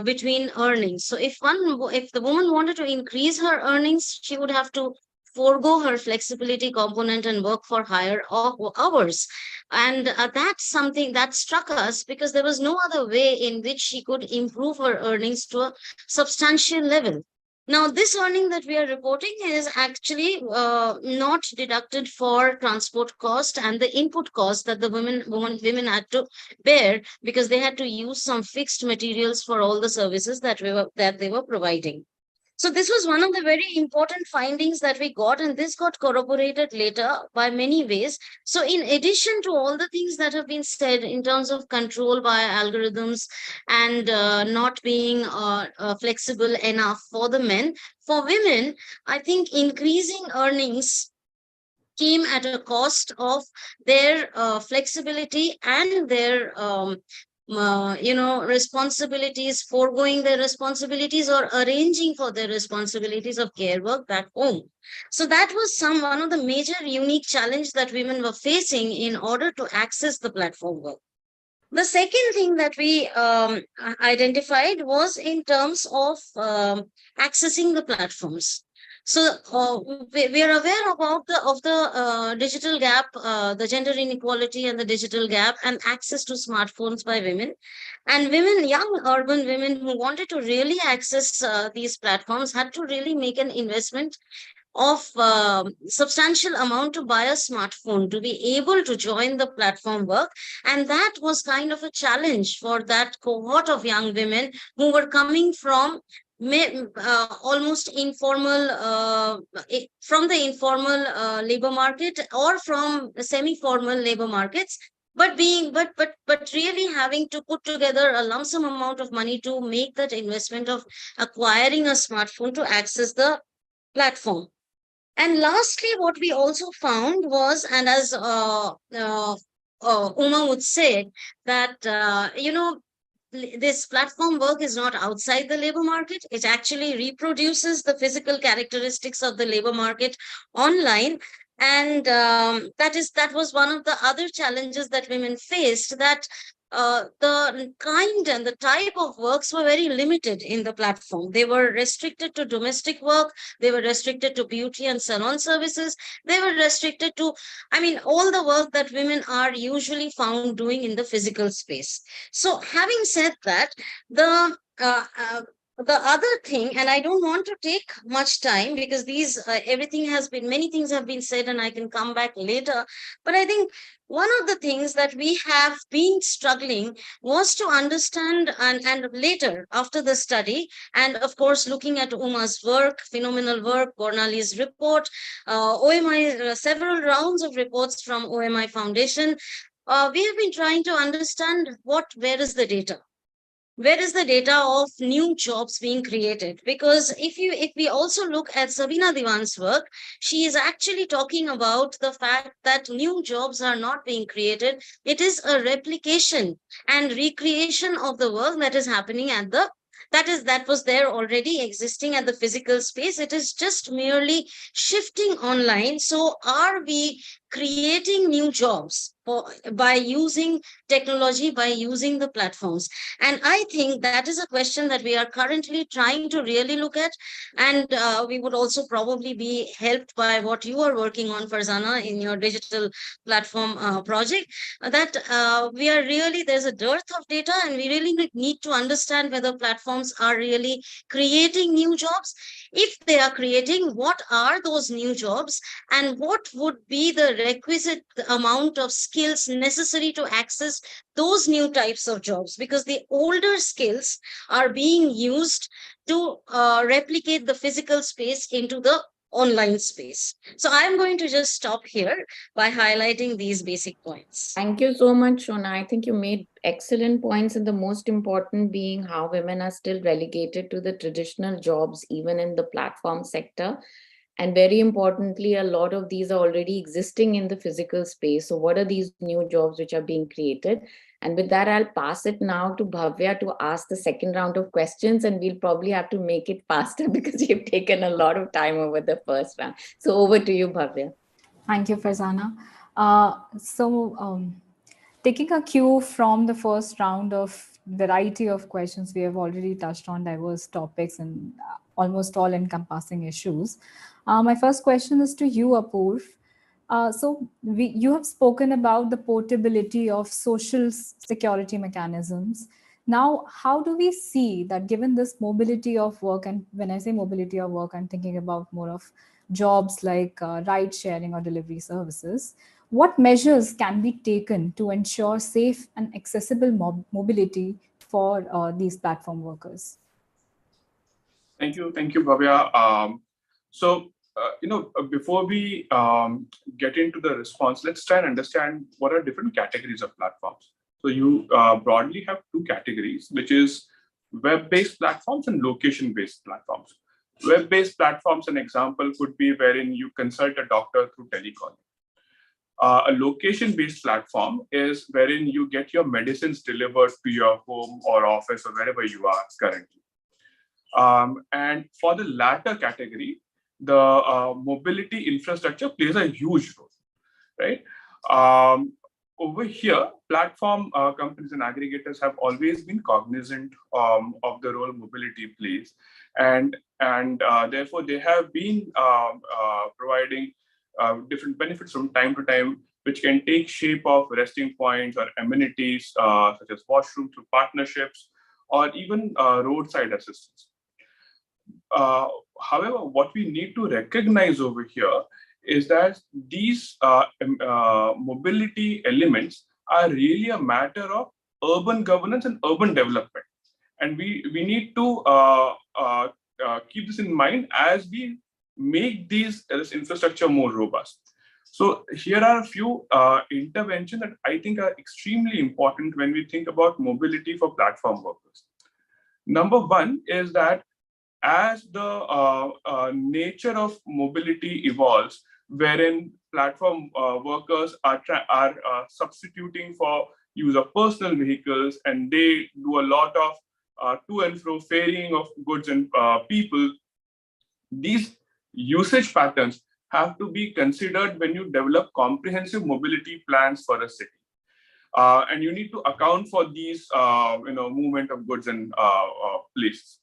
between earnings. So if the woman wanted to increase her earnings, she would have to forego her flexibility component and work for higher hours. And that's something that struck us, because there was no other way in which she could improve her earnings to a substantial level. Now, this earning that we are reporting is actually not deducted for transport cost and the input cost that the women had to bear, because they had to use some fixed materials for all the services that they were providing. So this was one of the very important findings that we got, and this got corroborated later by many ways. So in addition to all the things that have been said in terms of control by algorithms and not being flexible enough for the men, for women, I think increasing earnings came at a cost of their flexibility and their responsibilities, foregoing their responsibilities or arranging for their responsibilities of care work back home. So that was one of the major unique challenges that women were facing in order to access the platform work. The second thing that we identified was in terms of accessing the platforms. So we are aware about the digital gap, the gender inequality and the digital gap, and access to smartphones by women. And women, young urban women who wanted to really access these platforms had to really make an investment of substantial amount to buy a smartphone to be able to join the platform work. And that was kind of a challenge for that cohort of young women who were coming from almost informal, from the informal labor market or from semi-formal labor markets, but really having to put together a lump sum amount of money to make that investment of acquiring a smartphone to access the platform. And lastly, what we also found was, and as Uma would say, that this platform work is not outside the labor market. It actually reproduces the physical characteristics of the labor market online. And that was one of the other challenges that women faced, that the kind and the type of works were very limited in the platform. They were restricted to domestic work. They were restricted to beauty and salon services. They were restricted to, all the work that women are usually found doing in the physical space. So having said that, the the other thing, and I don't want to take much time because many things have been said and I can come back later. But I think one of the things that we have been struggling was to understand, and later after the study, and of course, looking at Uma's work, phenomenal work, Gornali's report, OMI, several rounds of reports from OMI Foundation, we have been trying to understand where is the data? Where is the data of new jobs being created? Because if we also look at Sabina Diwan's work, she is actually talking about the fact that new jobs are not being created. It is a replication and recreation of the work that is happening at the that was there already existing at the physical space. It is just merely shifting online. So are we creating new jobs by using technology, by using the platforms? And I think that is a question that we are currently trying to really look at. And we would also probably be helped by what you are working on, Farzana, in your digital platform project, that we are really, there's a dearth of data, and we really need to understand whether platforms are really creating new jobs. If they are creating, what are those new jobs, and what would be the requisite amount of skills necessary to access those new types of jobs? Because the older skills are being used to replicate the physical space into the online space. So I'm going to just stop here by highlighting these basic points. Thank you so much, Shona. I think you made excellent points, and the most important being how women are still relegated to the traditional jobs, even in the platform sector. And very importantly, a lot of these are already existing in the physical space. So what are these new jobs which are being created? And with that, I'll pass it now to Bhavya to ask the second round of questions, and we'll probably have to make it faster because you've taken a lot of time over the first round. So over to you, Bhavya. Thank you, Farzana. Taking a cue from the first round of variety of questions, we have already touched on diverse topics and almost all encompassing issues. My first question is to you, Apoorv. You have spoken about the portability of social security mechanisms. Now, how do we see that given this mobility of work, and when I say mobility of work, I'm thinking about more of jobs like ride sharing or delivery services, what measures can be taken to ensure safe and accessible mobility for these platform workers? Thank you, Bhavya. Before we get into the response, let's try and understand what are different categories of platforms. So you broadly have two categories, which is web-based platforms and location-based platforms. Web-based platforms, an example could be wherein you consult a doctor through telecalling. A location-based platform is wherein you get your medicines delivered to your home or office or wherever you are currently. And for the latter category, the mobility infrastructure plays a huge role, right? Over here, platform companies and aggregators have always been cognizant of the role mobility plays, and therefore they have been providing different benefits from time to time, which can take shape of resting points or amenities such as washroom through partnerships or even roadside assistance. However, what we need to recognize over here is that these mobility elements are really a matter of urban governance and urban development. And we need to keep this in mind as we make this infrastructure more robust. So here are a few interventions that I think are extremely important when we think about mobility for platform workers. Number one is that as the nature of mobility evolves, wherein platform workers are substituting for use of personal vehicles, and they do a lot of to and fro ferrying of goods and people, these usage patterns have to be considered when you develop comprehensive mobility plans for a city. And you need to account for these movement of goods and places.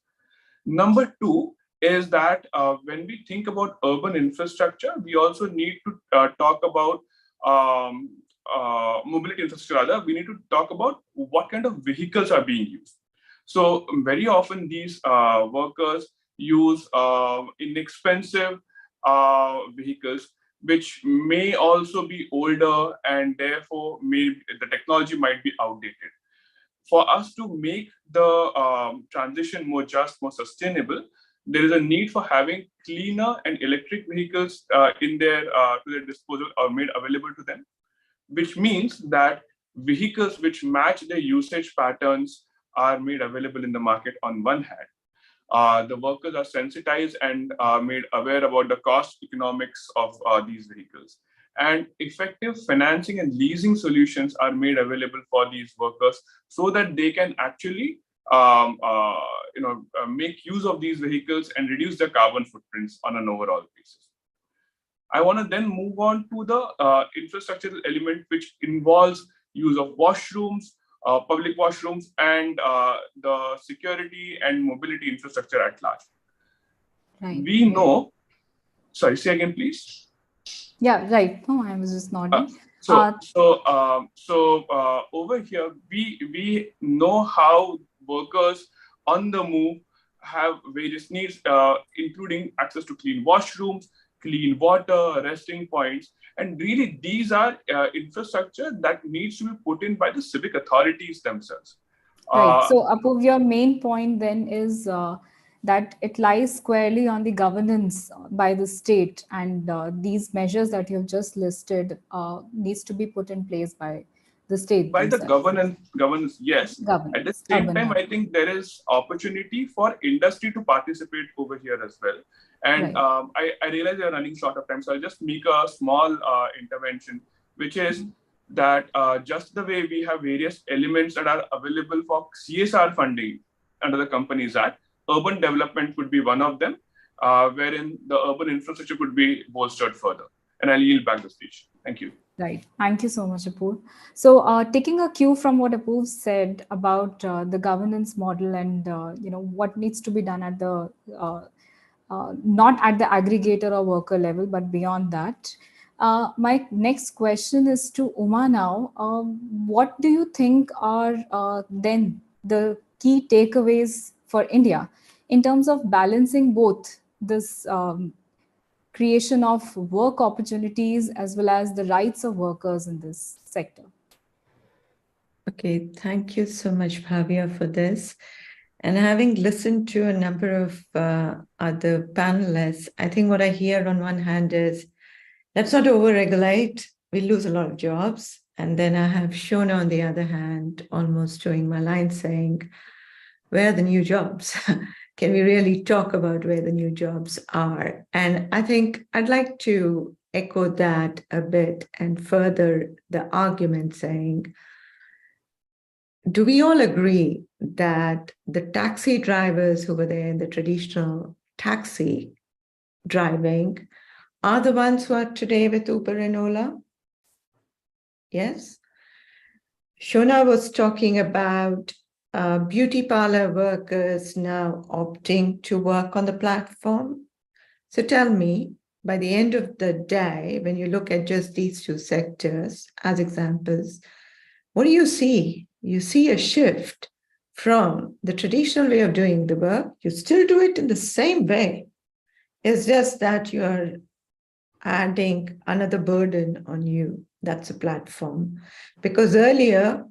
Number two is that when we think about urban infrastructure, we also need to talk about mobility infrastructure. Rather, we need to talk about what kind of vehicles are being used. So very often these workers use inexpensive vehicles, which may also be older, and therefore the technology might be outdated. For us to make the transition more just, more sustainable, there is a need for having cleaner and electric vehicles to their disposal or made available to them, which means that vehicles which match their usage patterns are made available in the market on one hand. The workers are sensitized and made aware about the cost economics of these vehicles. And effective financing and leasing solutions are made available for these workers so that they can actually make use of these vehicles and reduce their carbon footprints on an overall basis. I want to then move on to the infrastructural element, which involves use of washrooms, public washrooms, and the security and mobility infrastructure at large. Right. We know, sorry, say again, please. Yeah, right. No, I was just nodding. Over here, we know how workers on the move have various needs, including access to clean washrooms, clean water, resting points. And really, these are infrastructure that needs to be put in by the civic authorities themselves. Right. So, Apurv, your main point then is that it lies squarely on the governance by the state, and these measures that you've just listed needs to be put in place by the state. By the governance, yes. Governance. At the same time, I think there is opportunity for industry to participate over here as well. And right. I realize you're running short of time, so I'll just make a small intervention, which is that just the way we have various elements that are available for CSR funding under the Companies Act, urban development could be one of them, wherein the urban infrastructure could be bolstered further. And I'll yield back the speech. Thank you. Right. Thank you so much, Apurv. So taking a cue from what Apurv said about the governance model and what needs to be done at the not at the aggregator or worker level, but beyond that. My next question is to Uma now. What do you think are then the key takeaways for India in terms of balancing both this creation of work opportunities as well as the rights of workers in this sector? Okay, thank you so much, Bhavya, for this. And having listened to a number of other panelists, I think what I hear on one hand is, let's not over-regulate, we lose a lot of jobs. And then I have Shona on the other hand, almost showing my line saying, where are the new jobs? Can we really talk about where the new jobs are? And I think I'd like to echo that a bit and further the argument saying, do we all agree that the taxi drivers who were there in the traditional taxi driving are the ones who are today with Uber and Ola? Yes. Shona was talking about beauty parlor workers now opting to work on the platform. So tell me, by the end of the day, when you look at just these two sectors as examples, what do you see? You see a shift from the traditional way of doing the work. You still do it in the same way. It's just that you're adding another burden on you. That's a platform. Because earlier,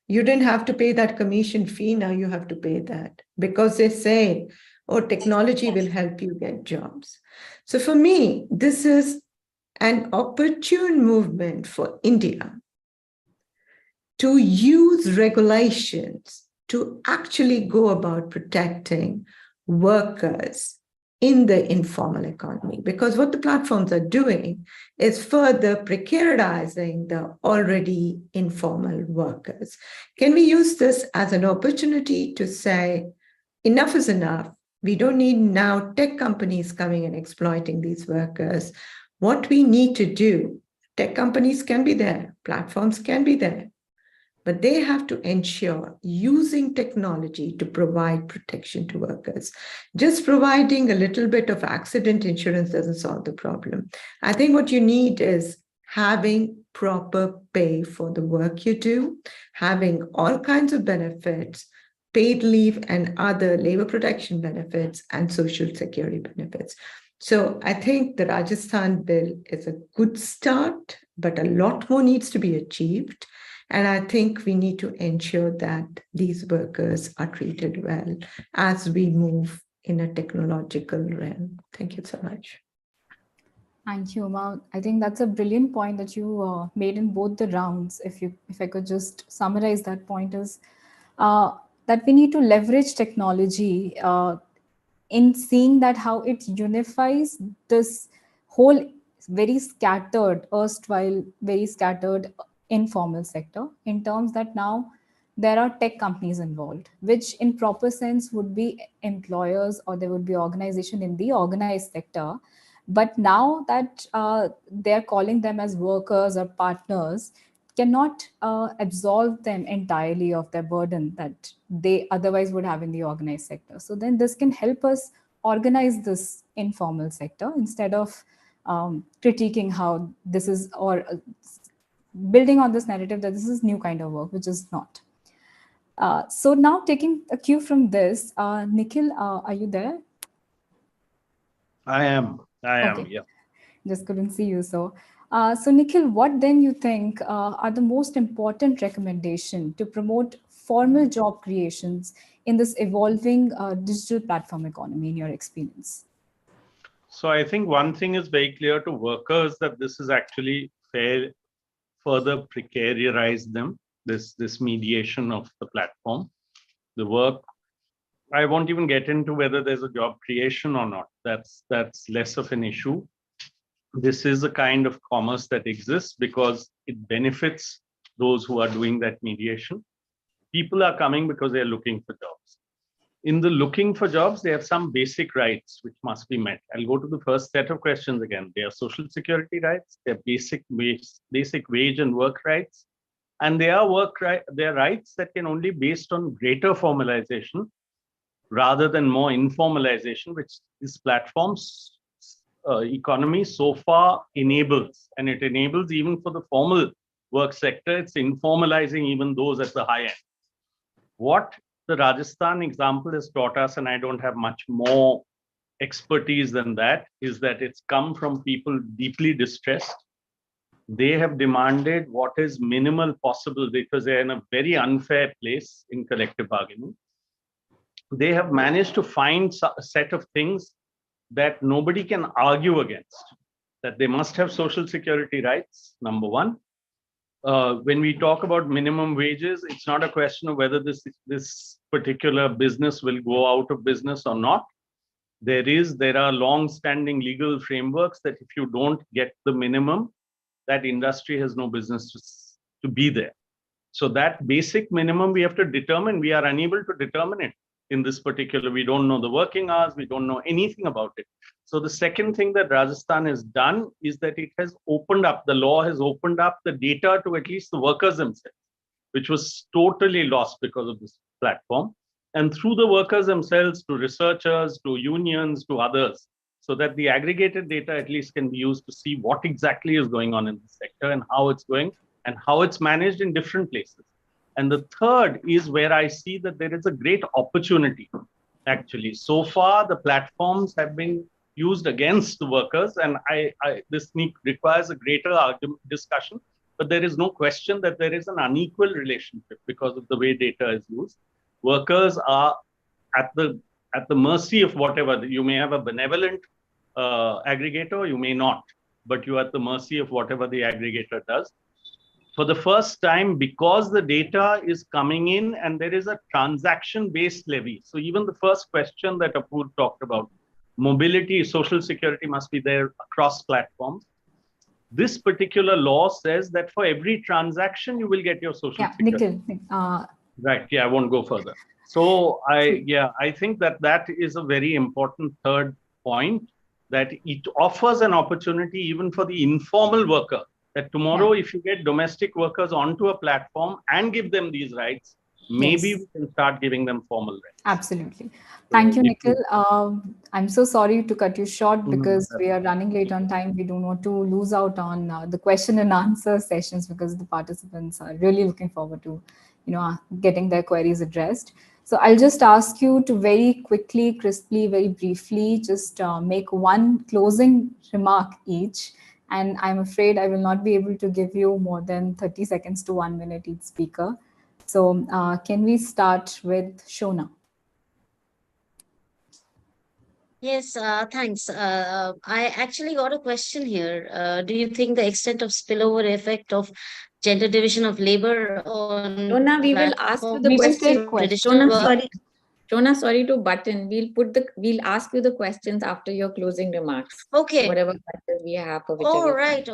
you didn't have to pay that commission fee. Now you have to pay that because they say, oh, technology will help you get jobs. So for me, this is an opportune movement for India to use regulations to actually go about protecting workers in the informal economy. Because what the platforms are doing is further precarizing the already informal workers. Can we use this as an opportunity to say, enough is enough. We don't need now tech companies coming and exploiting these workers. What we need to do, tech companies can be there, platforms can be there, but they have to ensure using technology to provide protection to workers. Just providing a little bit of accident insurance doesn't solve the problem. I think what you need is having proper pay for the work you do, having all kinds of benefits, paid leave and other labor protection benefits and social security benefits. So I think the Rajasthan bill is a good start, but a lot more needs to be achieved. And I think we need to ensure that these workers are treated well as we move in a technological realm. Thank you so much. Thank you, Uma. I think that's a brilliant point that you made in both the rounds. If I could just summarize that point is that we need to leverage technology in seeing that how it unifies this whole very scattered, erstwhile very scattered informal sector, in terms that now there are tech companies involved, which in proper sense would be employers, or there would be organization in the organized sector. But now that they're calling them as workers or partners, cannot absolve them entirely of their burden that they otherwise would have in the organized sector. So then this can help us organize this informal sector instead of critiquing how this is, or building on this narrative that this is new kind of work, which is not. So now taking a cue from this, Nikhil, are you there? I am, Okay. yeah. Just couldn't see you. So Nikhil, what then you think are the most important recommendation to promote formal job creations in this evolving digital platform economy in your experience? So I think one thing is very clear to workers, that this is actually further precarize them, this mediation of the platform. The work, I won't even get into whether there's a job creation or not. That's less of an issue. This is a kind of commerce that exists because it benefits those who are doing that mediation. People are coming because they're looking for jobs. In the looking for jobs, they have some basic rights which must be met. I'll go to the first set of questions again. They are social security rights, their basic wage and work rights, and they are rights that can only be based on greater formalization rather than more informalization, which this platform's economy so far enables. And it enables even for the formal work sector, it's informalizing even those at the high end. What the Rajasthan example has taught us, and I don't have much more expertise than that, is that it's come from people deeply distressed. They have demanded what is minimal possible because they're in a very unfair place in collective bargaining. They have managed to find a set of things that nobody can argue against, that they must have social security rights, number one. When we talk about minimum wages, it's not a question of whether this particular business will go out of business or not. There are long-standing legal frameworks that if you don't get the minimum, that industry has no business to be there. So that basic minimum we have to determine. We are unable to determine it in this particular. We don't know the working hours. We don't know anything about it. So the second thing that Rajasthan has done is that it has opened up, the law has opened up the data to at least the workers themselves, which was totally lost because of this platform. And through the workers themselves, to researchers, to unions, to others, so that the aggregated data at least can be used to see what exactly is going on in the sector and how it's going and how it's managed in different places. And the third is where I see that there is a great opportunity, actually. So far, the platforms have been used against the workers, and this requires a greater discussion. But there is no question that there is an unequal relationship because of the way data is used. Workers are at the mercy of whatever. You may have a benevolent aggregator, you may not, but you are at the mercy of whatever the aggregator does. For the first time, because the data is coming in and there is a transaction-based levy. So even the first question that Apoorv talked about, mobility, social security must be there across platforms. This particular law says that for every transaction, you will get your social security. Nikhil. Right, yeah, I won't go further. So I think that is a very important third point, that it offers an opportunity even for the informal worker, that tomorrow, if you get domestic workers onto a platform and give them these rights, maybe we can start giving them formal rights. Absolutely. Thank you, Nikhil. I'm so sorry to cut you short because we are running late on time. We don't want to lose out on the question and answer sessions because the participants are really looking forward to, getting their queries addressed. So I'll just ask you to very quickly, crisply, very briefly, just make one closing remark each. And I'm afraid I will not be able to give you more than 30 seconds to 1 minute each speaker. So can we start with Shona? Yes, thanks. I actually got a question here. Do you think the extent of spillover effect of gender division of labor on Shona, we will ask you the We will question. take questions. traditional Shona, work? Shona, sorry to button. We'll ask you the questions after your closing remarks. Okay. Whatever questions we have for Oh, whichever. right.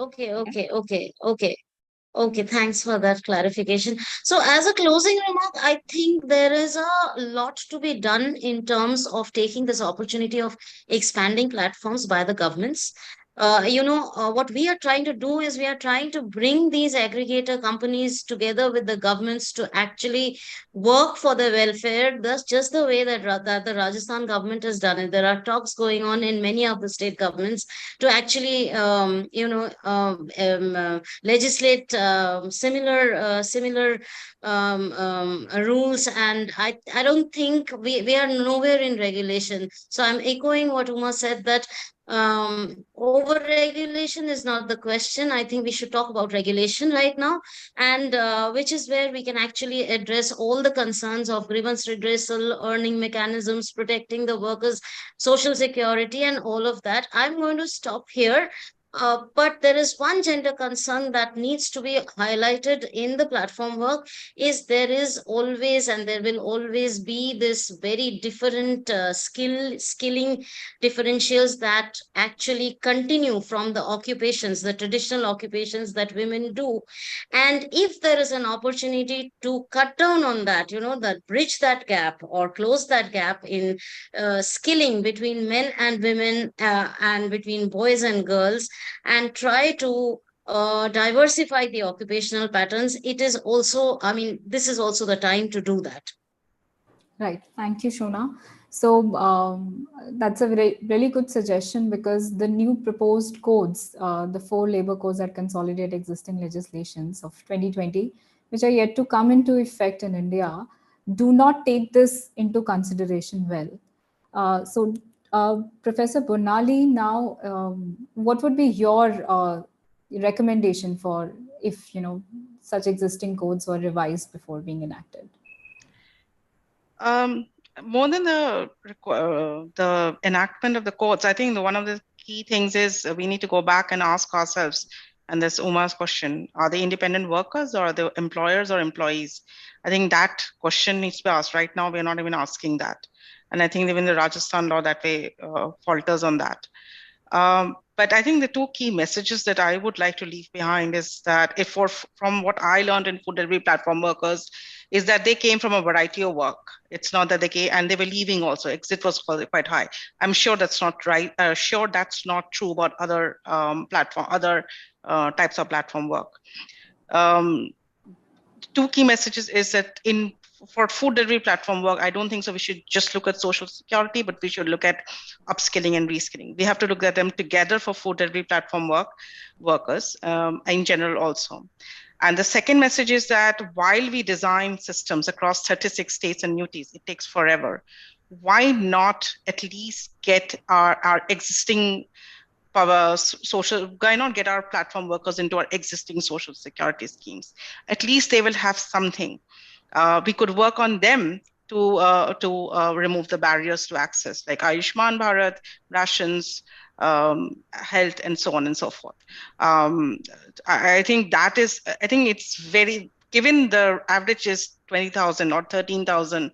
Okay. Thanks for that clarification. So, as a closing remark, I think there is a lot to be done in terms of taking this opportunity of expanding platforms by the governments. What we are trying to do is we are trying to bring these aggregator companies together with the governments to actually work for their welfare. That's just the way that the Rajasthan government has done it. There are talks going on in many of the state governments to actually, legislate similar rules, and I don't think we are nowhere in regulation. So I'm echoing what Uma said, that over regulation is not the question. I think we should talk about regulation right now, and which is where we can actually address all the concerns of grievance redressal, earning mechanisms, protecting the workers' social security, and all of that. I'm going to stop here. But there is one gender concern that needs to be highlighted in the platform work, is there is always and there will always be this very different skilling differentials that actually continue from the occupations, the traditional occupations that women do. And if there is an opportunity to cut down on that, that bridge that gap or close that gap in skilling between men and women, and between boys and girls, and try to diversify the occupational patterns, it is also, this is also the time to do that. Right. Thank you, Shona. So that's a really good suggestion, because the new proposed codes, the 4 labor codes that consolidate existing legislations of 2020, which are yet to come into effect in India, do not take this into consideration well. So Professor Bonali, now what would be your recommendation for if such existing codes were revised before being enacted? More than the enactment of the codes, I think one of the key things is we need to go back and ask ourselves, and this Uma's question, are they independent workers or are they employers or employees? I think that question needs to be asked. Right now, we're not even asking that. And I think even the Rajasthan law that way falters on that. But I think the 2 key messages that I would like to leave behind is that from what I learned in food delivery platform workers, is that they came from a variety of work. It's not that they came and they were leaving also. Exit was quite high. I'm sure that's not right. Sure, that's not true about other types of platform work. 2 key messages is that for food delivery platform work, I don't think so we should just look at social security, but we should look at upskilling and reskilling. We have to look at them together for food delivery platform workers in general also. And the second message is that while we design systems across 36 states and UTs, it takes forever. Why not at least get our existing why not get our platform workers into our existing social security schemes? At least they will have something. We could work on them to remove the barriers to access, like Ayushman Bharat, rations, health, and so on and so forth. I think it's very, given the average is 20,000 or 13,000,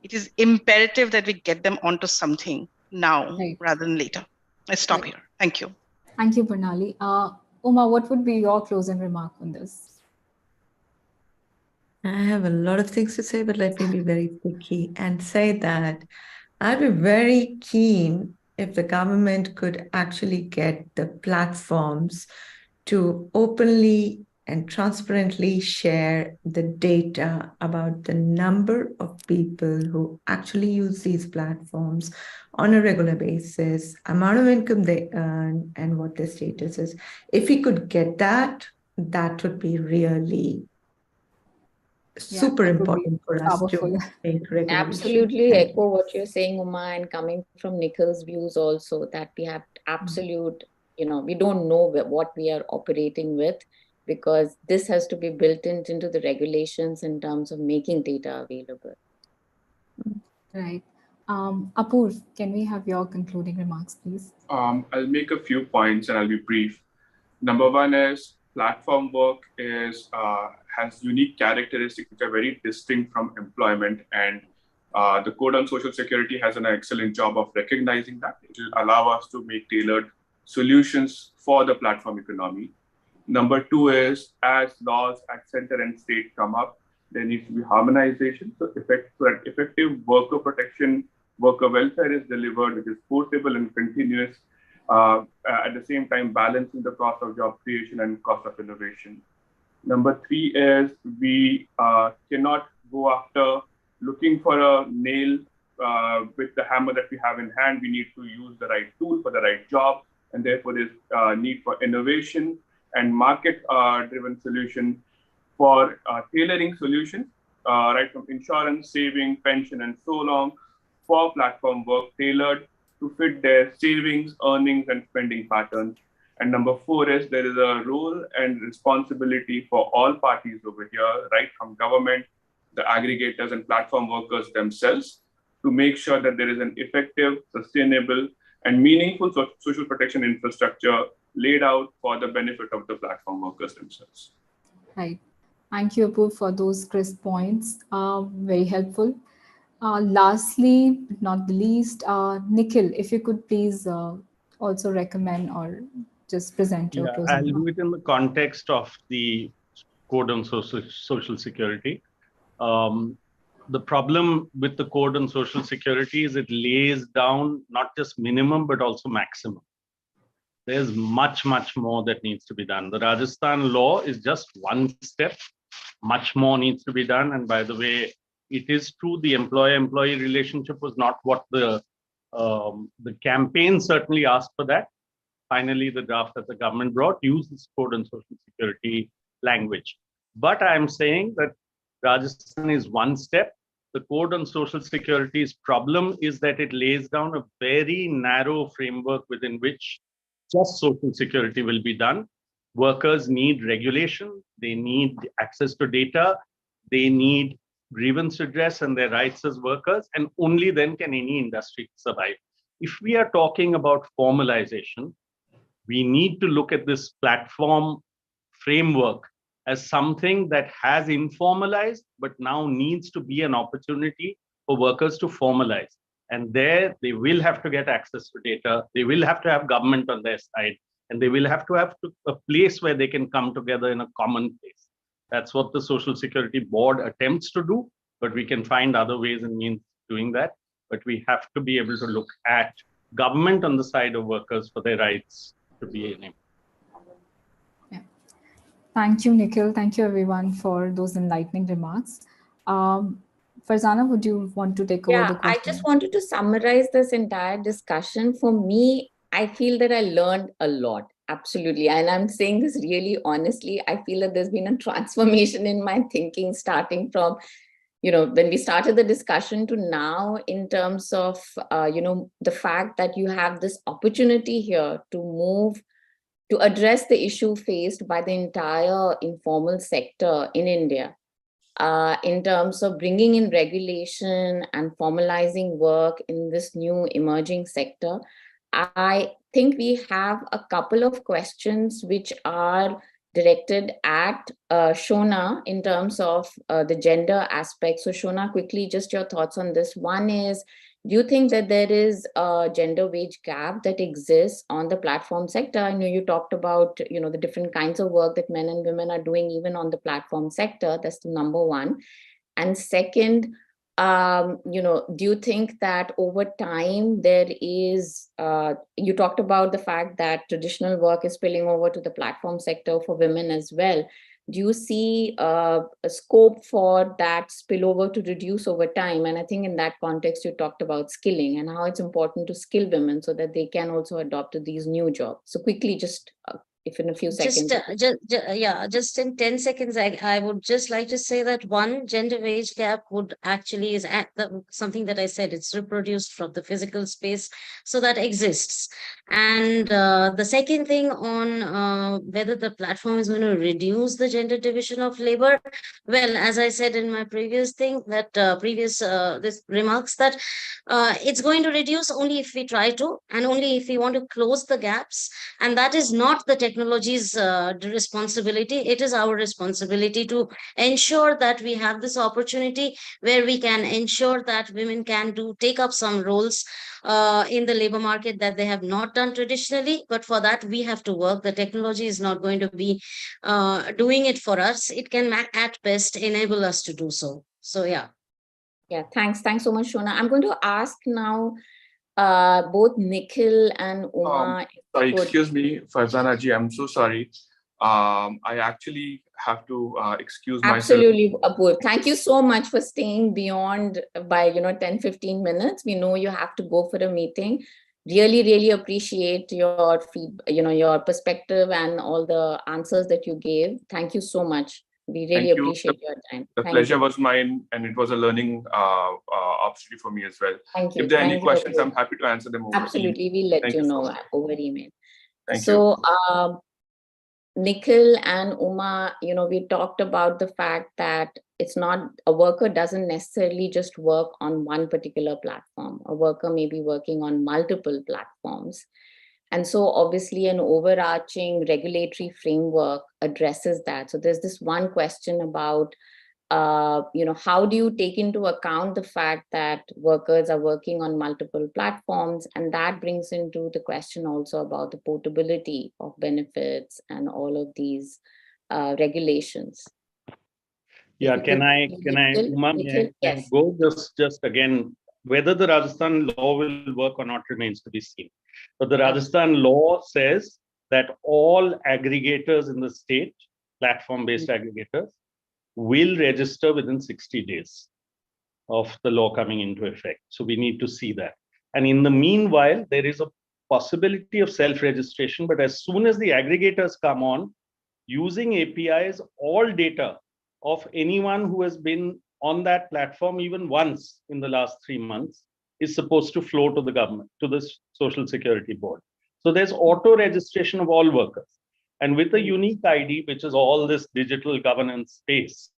it is imperative that we get them onto something now rather than later. Let's stop here. Thank you. Thank you, Bonali. Uma, what would be your closing remark on this? I have a lot of things to say, but let me be very picky and say that I'd be very keen if the government could actually get the platforms to openly and transparently share the data about the number of people who actually use these platforms on a regular basis, amount of income they earn, and what their status is. If we could get that, that would be really super that would be important for us powerful. to make regulation. Absolutely Thank you. echo what you're saying, Uma, and coming from Nikhil's views also, that we have absolute, we don't know what we are operating with, because this has to be built into the regulations in terms of making data available. Right. Apurv, can we have your concluding remarks, please? I'll make a few points and I'll be brief. Number one is platform work has unique characteristics which are very distinct from employment, and the Code on Social Security has an excellent job of recognizing that. It will allow us to make tailored solutions for the platform economy. Number two is, as laws at center and state come up, there needs to be harmonization. So effective worker protection, worker welfare is delivered, which is portable and continuous, at the same time balancing the cost of job creation and cost of innovation. Number three is, we cannot go after looking for a nail with the hammer that we have in hand. We need to use the right tool for the right job, and therefore there's need for innovation and market-driven solution for tailoring solutions, right from insurance, saving, pension, and so on, for platform work tailored to fit their savings, earnings, and spending patterns. And number four is, there is a role and responsibility for all parties over here, right from government, the aggregators, and platform workers themselves, to make sure that there is an effective, sustainable, and meaningful social protection infrastructure laid out for the benefit of the platform workers themselves. Right. Thank you, Apurv, for those crisp points. Very helpful. Lastly, but not the least, Nikhil, if you could please also recommend or just present your closing I'll do remarks. it in the context of the Code on Social Security. The problem with the Code on Social Security is it lays down not just minimum, but also maximum. There's much, much more that needs to be done. The Rajasthan law is just one step. Much more needs to be done. And by the way, it is true, the employer-employee relationship was not what the campaign certainly asked for that. Finally, the draft that the government brought used this Code on Social Security language. But I'm saying that Rajasthan is one step. The Code on Social Security's problem is that it lays down a very narrow framework within which just Social Security will be done. Workers need regulation, they need access to data, they need grievance redress and their rights as workers, and only then can any industry survive. If we are talking about formalization, we need to look at this platform framework as something that has informalized, but now needs to be an opportunity for workers to formalize. And there, they will have to get access to data. They will have to have government on their side. And they will have a place where they can come together in a common place. That's what the Social Security Board attempts to do, but we can find other ways and means of doing that. But we have to be able to look at government on the side of workers for their rights to be enabled. Yeah. Thank you, Nikhil. Thank you, everyone, for those enlightening remarks. Farzana, would you want to take over the question? I just wanted to summarize this entire discussion. For me, I feel that I learned a lot, absolutely. And I'm saying this really honestly. I feel that there's been a transformation in my thinking, starting from, when we started the discussion to now, in terms of, the fact that you have this opportunity here to address the issue faced by the entire informal sector in India. In terms of bringing in regulation and formalizing work in this new emerging sector, I think we have a couple of questions which are directed at Shona in terms of the gender aspect. So Shona, quickly, just your thoughts on this. One is, do you think that there is a gender wage gap that exists on the platform sector? I know you talked about, the different kinds of work that men and women are doing even on the platform sector. That's the number one. And second, do you think that over time there is, you talked about the fact that traditional work is spilling over to the platform sector for women as well. Do you see a scope for that spillover to reduce over time? And I think in that context, you talked about skilling and how it's important to skill women so that they can also adopt to these new jobs. So quickly, just if in a few seconds. Just in 10 seconds, I would just like to say that one, gender wage gap would actually is something that I said, it's reproduced from the physical space, so that exists. And the second thing on whether the platform is going to reduce the gender division of labor, well, as I said in my previous thing, that this remarks that it's going to reduce only if we try to, and only if we want to close the gaps. And that is not the technology's responsibility. It is our responsibility to ensure that we have this opportunity where we can ensure that women can take up some roles in the labor market that they have not done traditionally. But for that, we have to work. The technology is not going to be doing it for us. It can at best enable us to do so. So, yeah. Yeah, thanks. Thanks so much, Shona. I'm going to ask now both Nikhil and Uma. Sorry, excuse me, Farzana ji, I'm so sorry. I actually have to excuse myself. Absolutely, Apur. Thank you so much for staying beyond by 10-15 minutes. We know you have to go for a meeting. Really appreciate your your perspective and all the answers that you gave. Thank you so much. We really appreciate your time. The pleasure was mine, and it was a learning opportunity for me as well. Thank you. If there are any questions, I'm happy to answer them over Absolutely, we'll let you know over email. Thank you. Nikhil and Uma, we talked about the fact that it's not, a worker doesn't necessarily just work on one particular platform. A worker may be working on multiple platforms. And so obviously an overarching regulatory framework addresses that. So there's this one question about, how do you take into account the fact that workers are working on multiple platforms? And that brings into the question also about the portability of benefits and all of these regulations. Yeah, can I, Uma, yes. go just again, whether the Rajasthan law will work or not remains to be seen. But the Rajasthan law says that all aggregators in the state, platform-based aggregators, will register within 60 days of the law coming into effect. So we need to see that. And in the meanwhile, there is a possibility of self-registration, but as soon as the aggregators come on, using APIs, all data of anyone who has been on that platform even once in the last 3 months is supposed to flow to the government, to the Social Security Board. So there's auto-registration of all workers. And with a unique ID, which is all this digital governance space,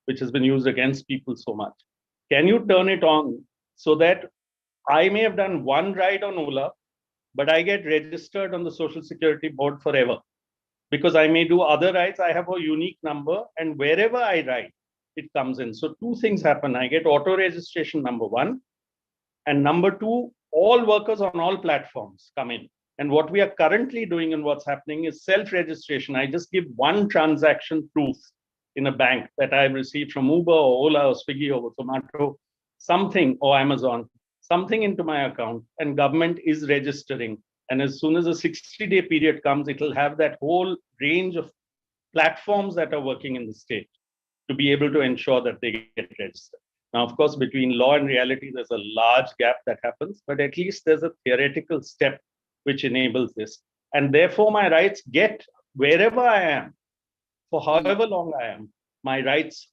which has been used against people so much, can you turn it on so that I may have done one ride on Ola, but I get registered on the Social Security Board forever? Because I may do other rides, I have a unique number, and wherever I ride, it comes in. So two things happen. I get auto-registration, number one, and number two, all workers on all platforms come in. And what we are currently doing and what's happening is self-registration. I just give one transaction proof in a bank that I've received from Uber or Ola or Swiggy or Zomato, something, or Amazon, something into my account, and government is registering. And as soon as a 60-day period comes, it will have that whole range of platforms that are working in the state to be able to ensure that they get registered. Now, of course, between law and reality, there's a large gap that happens, but at least there's a theoretical step which enables this. And therefore, my rights get, wherever I am, for however long I am, my rights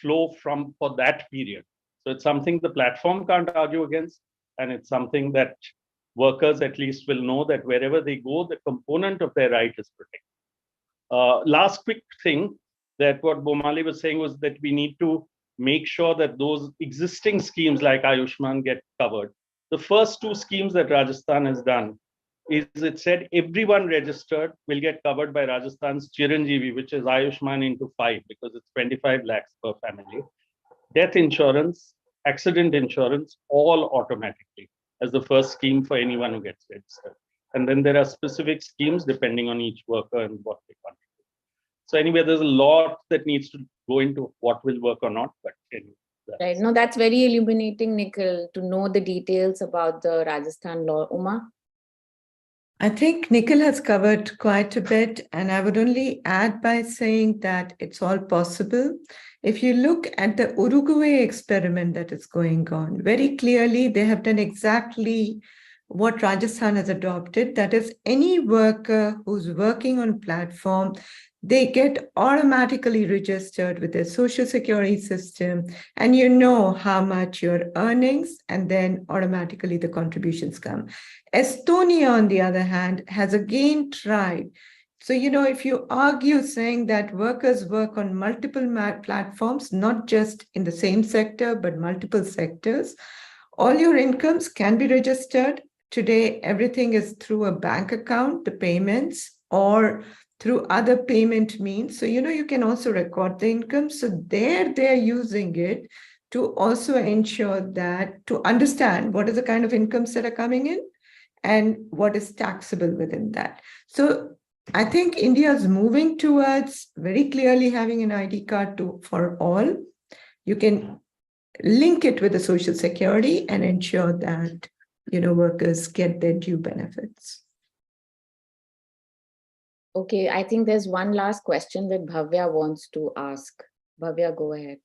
flow for that period. So it's something the platform can't argue against, and it's something that workers at least will know that wherever they go, the component of their right is protected. Last quick thing that what Bomali was saying was that we need to make sure that those existing schemes like Ayushman get covered. The first two schemes that Rajasthan has done is it said everyone registered will get covered by Rajasthan's Chiranjeevi, which is Ayushman into 5 because it's 25 lakhs per family. Death insurance, accident insurance, all automatically as the first scheme for anyone who gets registered. And then there are specific schemes depending on each worker and what they contribute. So anyway, there's a lot that needs to go into what will work or not. But anyway, right. No, that's very illuminating, Nikhil, to know the details about the Rajasthan law. Uma? I think Nikhil has covered quite a bit, and I would only add by saying that it's all possible. If you look at the Uruguay experiment that is going on, very clearly they have done exactly what Rajasthan has adopted. That is, any worker who's working on platform, they get automatically registered with their social security system, and you know how much your earnings, and then automatically the contributions come. Estonia, on the other hand, has again tried. So, if you argue saying that workers work on multiple platforms, not just in the same sector, but multiple sectors, all your incomes can be registered. Today, everything is through a bank account, the payments, or through other payment means. So, you can also record the income. So they're using it to also ensure that, to understand what is the kind of incomes that are coming in and what is taxable within that. So I think India is moving towards very clearly having an ID card for all. You can link it with the social security and ensure that, workers get their due benefits. Okay, I think there's one last question that Bhavya wants to ask. Bhavya, go ahead.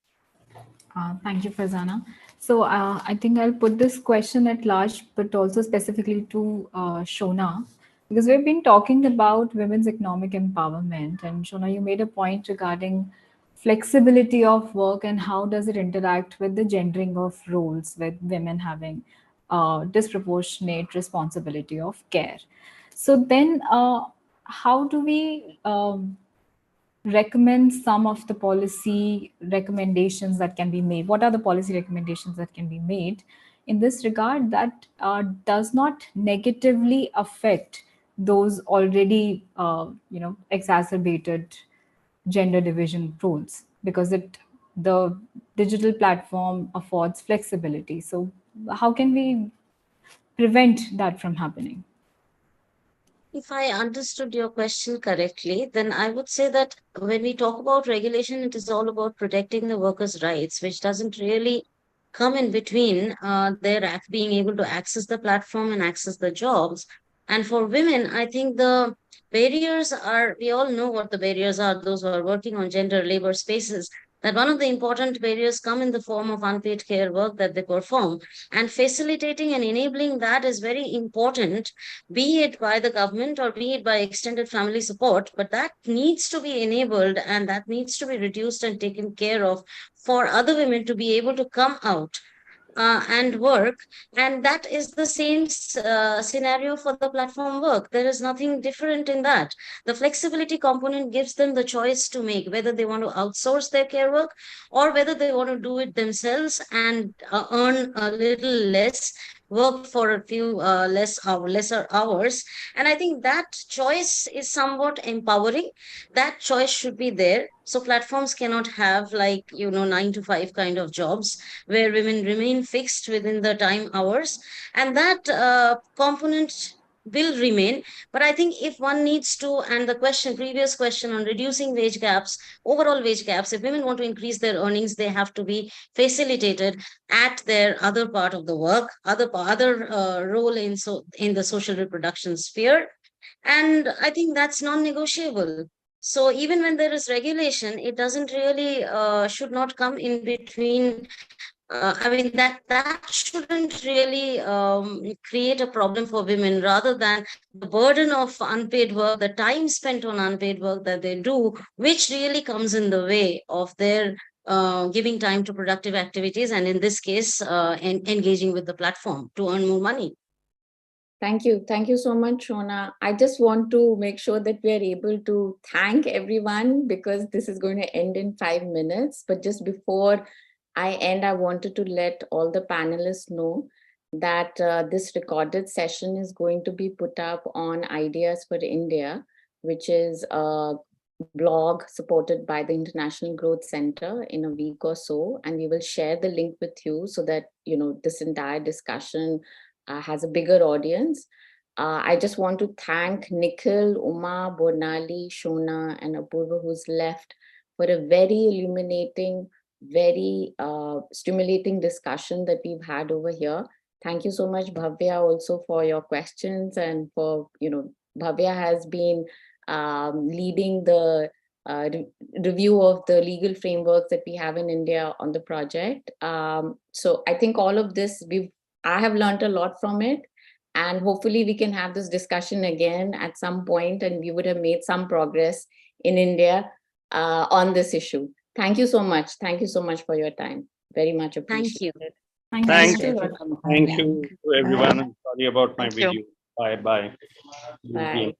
Thank you, Farzana. So I think I'll put this question at large, but also specifically to Shona, because we've been talking about women's economic empowerment. And Shona, you made a point regarding flexibility of work and how does it interact with the gendering of roles, with women having disproportionate responsibility of care. So then how do we recommend some of the policy recommendations that can be made? What are the policy recommendations that can be made in this regard that does not negatively affect those already, exacerbated gender division rules? Because the digital platform affords flexibility. So how can we prevent that from happening? If I understood your question correctly, then I would say that when we talk about regulation, it is all about protecting the workers' rights, which doesn't really come in between their being able to access the platform and access the jobs. And for women, I think the barriers are, we all know what the barriers are, those who are working on gender labor spaces, that one of the important barriers come in the form of unpaid care work that they perform. And facilitating and enabling that is very important, be it by the government or be it by extended family support, but that needs to be enabled and that needs to be reduced and taken care of for other women to be able to come out and work. And that is the same scenario for the platform work. There is nothing different in that. The flexibility component gives them the choice to make whether they want to outsource their care work or whether they want to do it themselves and earn a little less, work for a few lesser hours. And I think that choice is somewhat empowering. That choice should be there. So platforms cannot have 9 to 5 kind of jobs where women remain fixed within the time hours. And that component will remain. But I think if one needs to, and the previous question on reducing wage gaps, overall wage gaps, if women want to increase their earnings, they have to be facilitated at their other part of the work, other role in the social reproduction sphere. And I think that's non-negotiable. So even when there is regulation, it doesn't really should not come in between. That shouldn't really create a problem for women, rather than the burden of unpaid work, the time spent on unpaid work that they do, which really comes in the way of their giving time to productive activities, and in this case, engaging with the platform to earn more money. Thank you. Thank you so much, Shona. I just want to make sure that we are able to thank everyone, because this is going to end in 5 minutes. But just before I end, I wanted to let all the panelists know that this recorded session is going to be put up on Ideas for India, which is a blog supported by the International Growth Center, in a week or so. And we will share the link with you so that, this entire discussion has a bigger audience. I just want to thank Nikhil, Uma, Bornali, Shona, and Apurva, who's left, for a very illuminating, very stimulating discussion that we've had over here. Thank you so much, Bhavya, also for your questions, and for, Bhavya has been leading the review of the legal frameworks that we have in India on the project. So I think all of this, I have learned a lot from it. And hopefully we can have this discussion again at some point, and we would have made some progress in India on this issue. Thank you so much. Thank you so much for your time. Very much appreciated. Thank you. Thank You're you. welcome. Thank you to everyone. I'm sorry about my Thank you. video. Bye bye. Bye.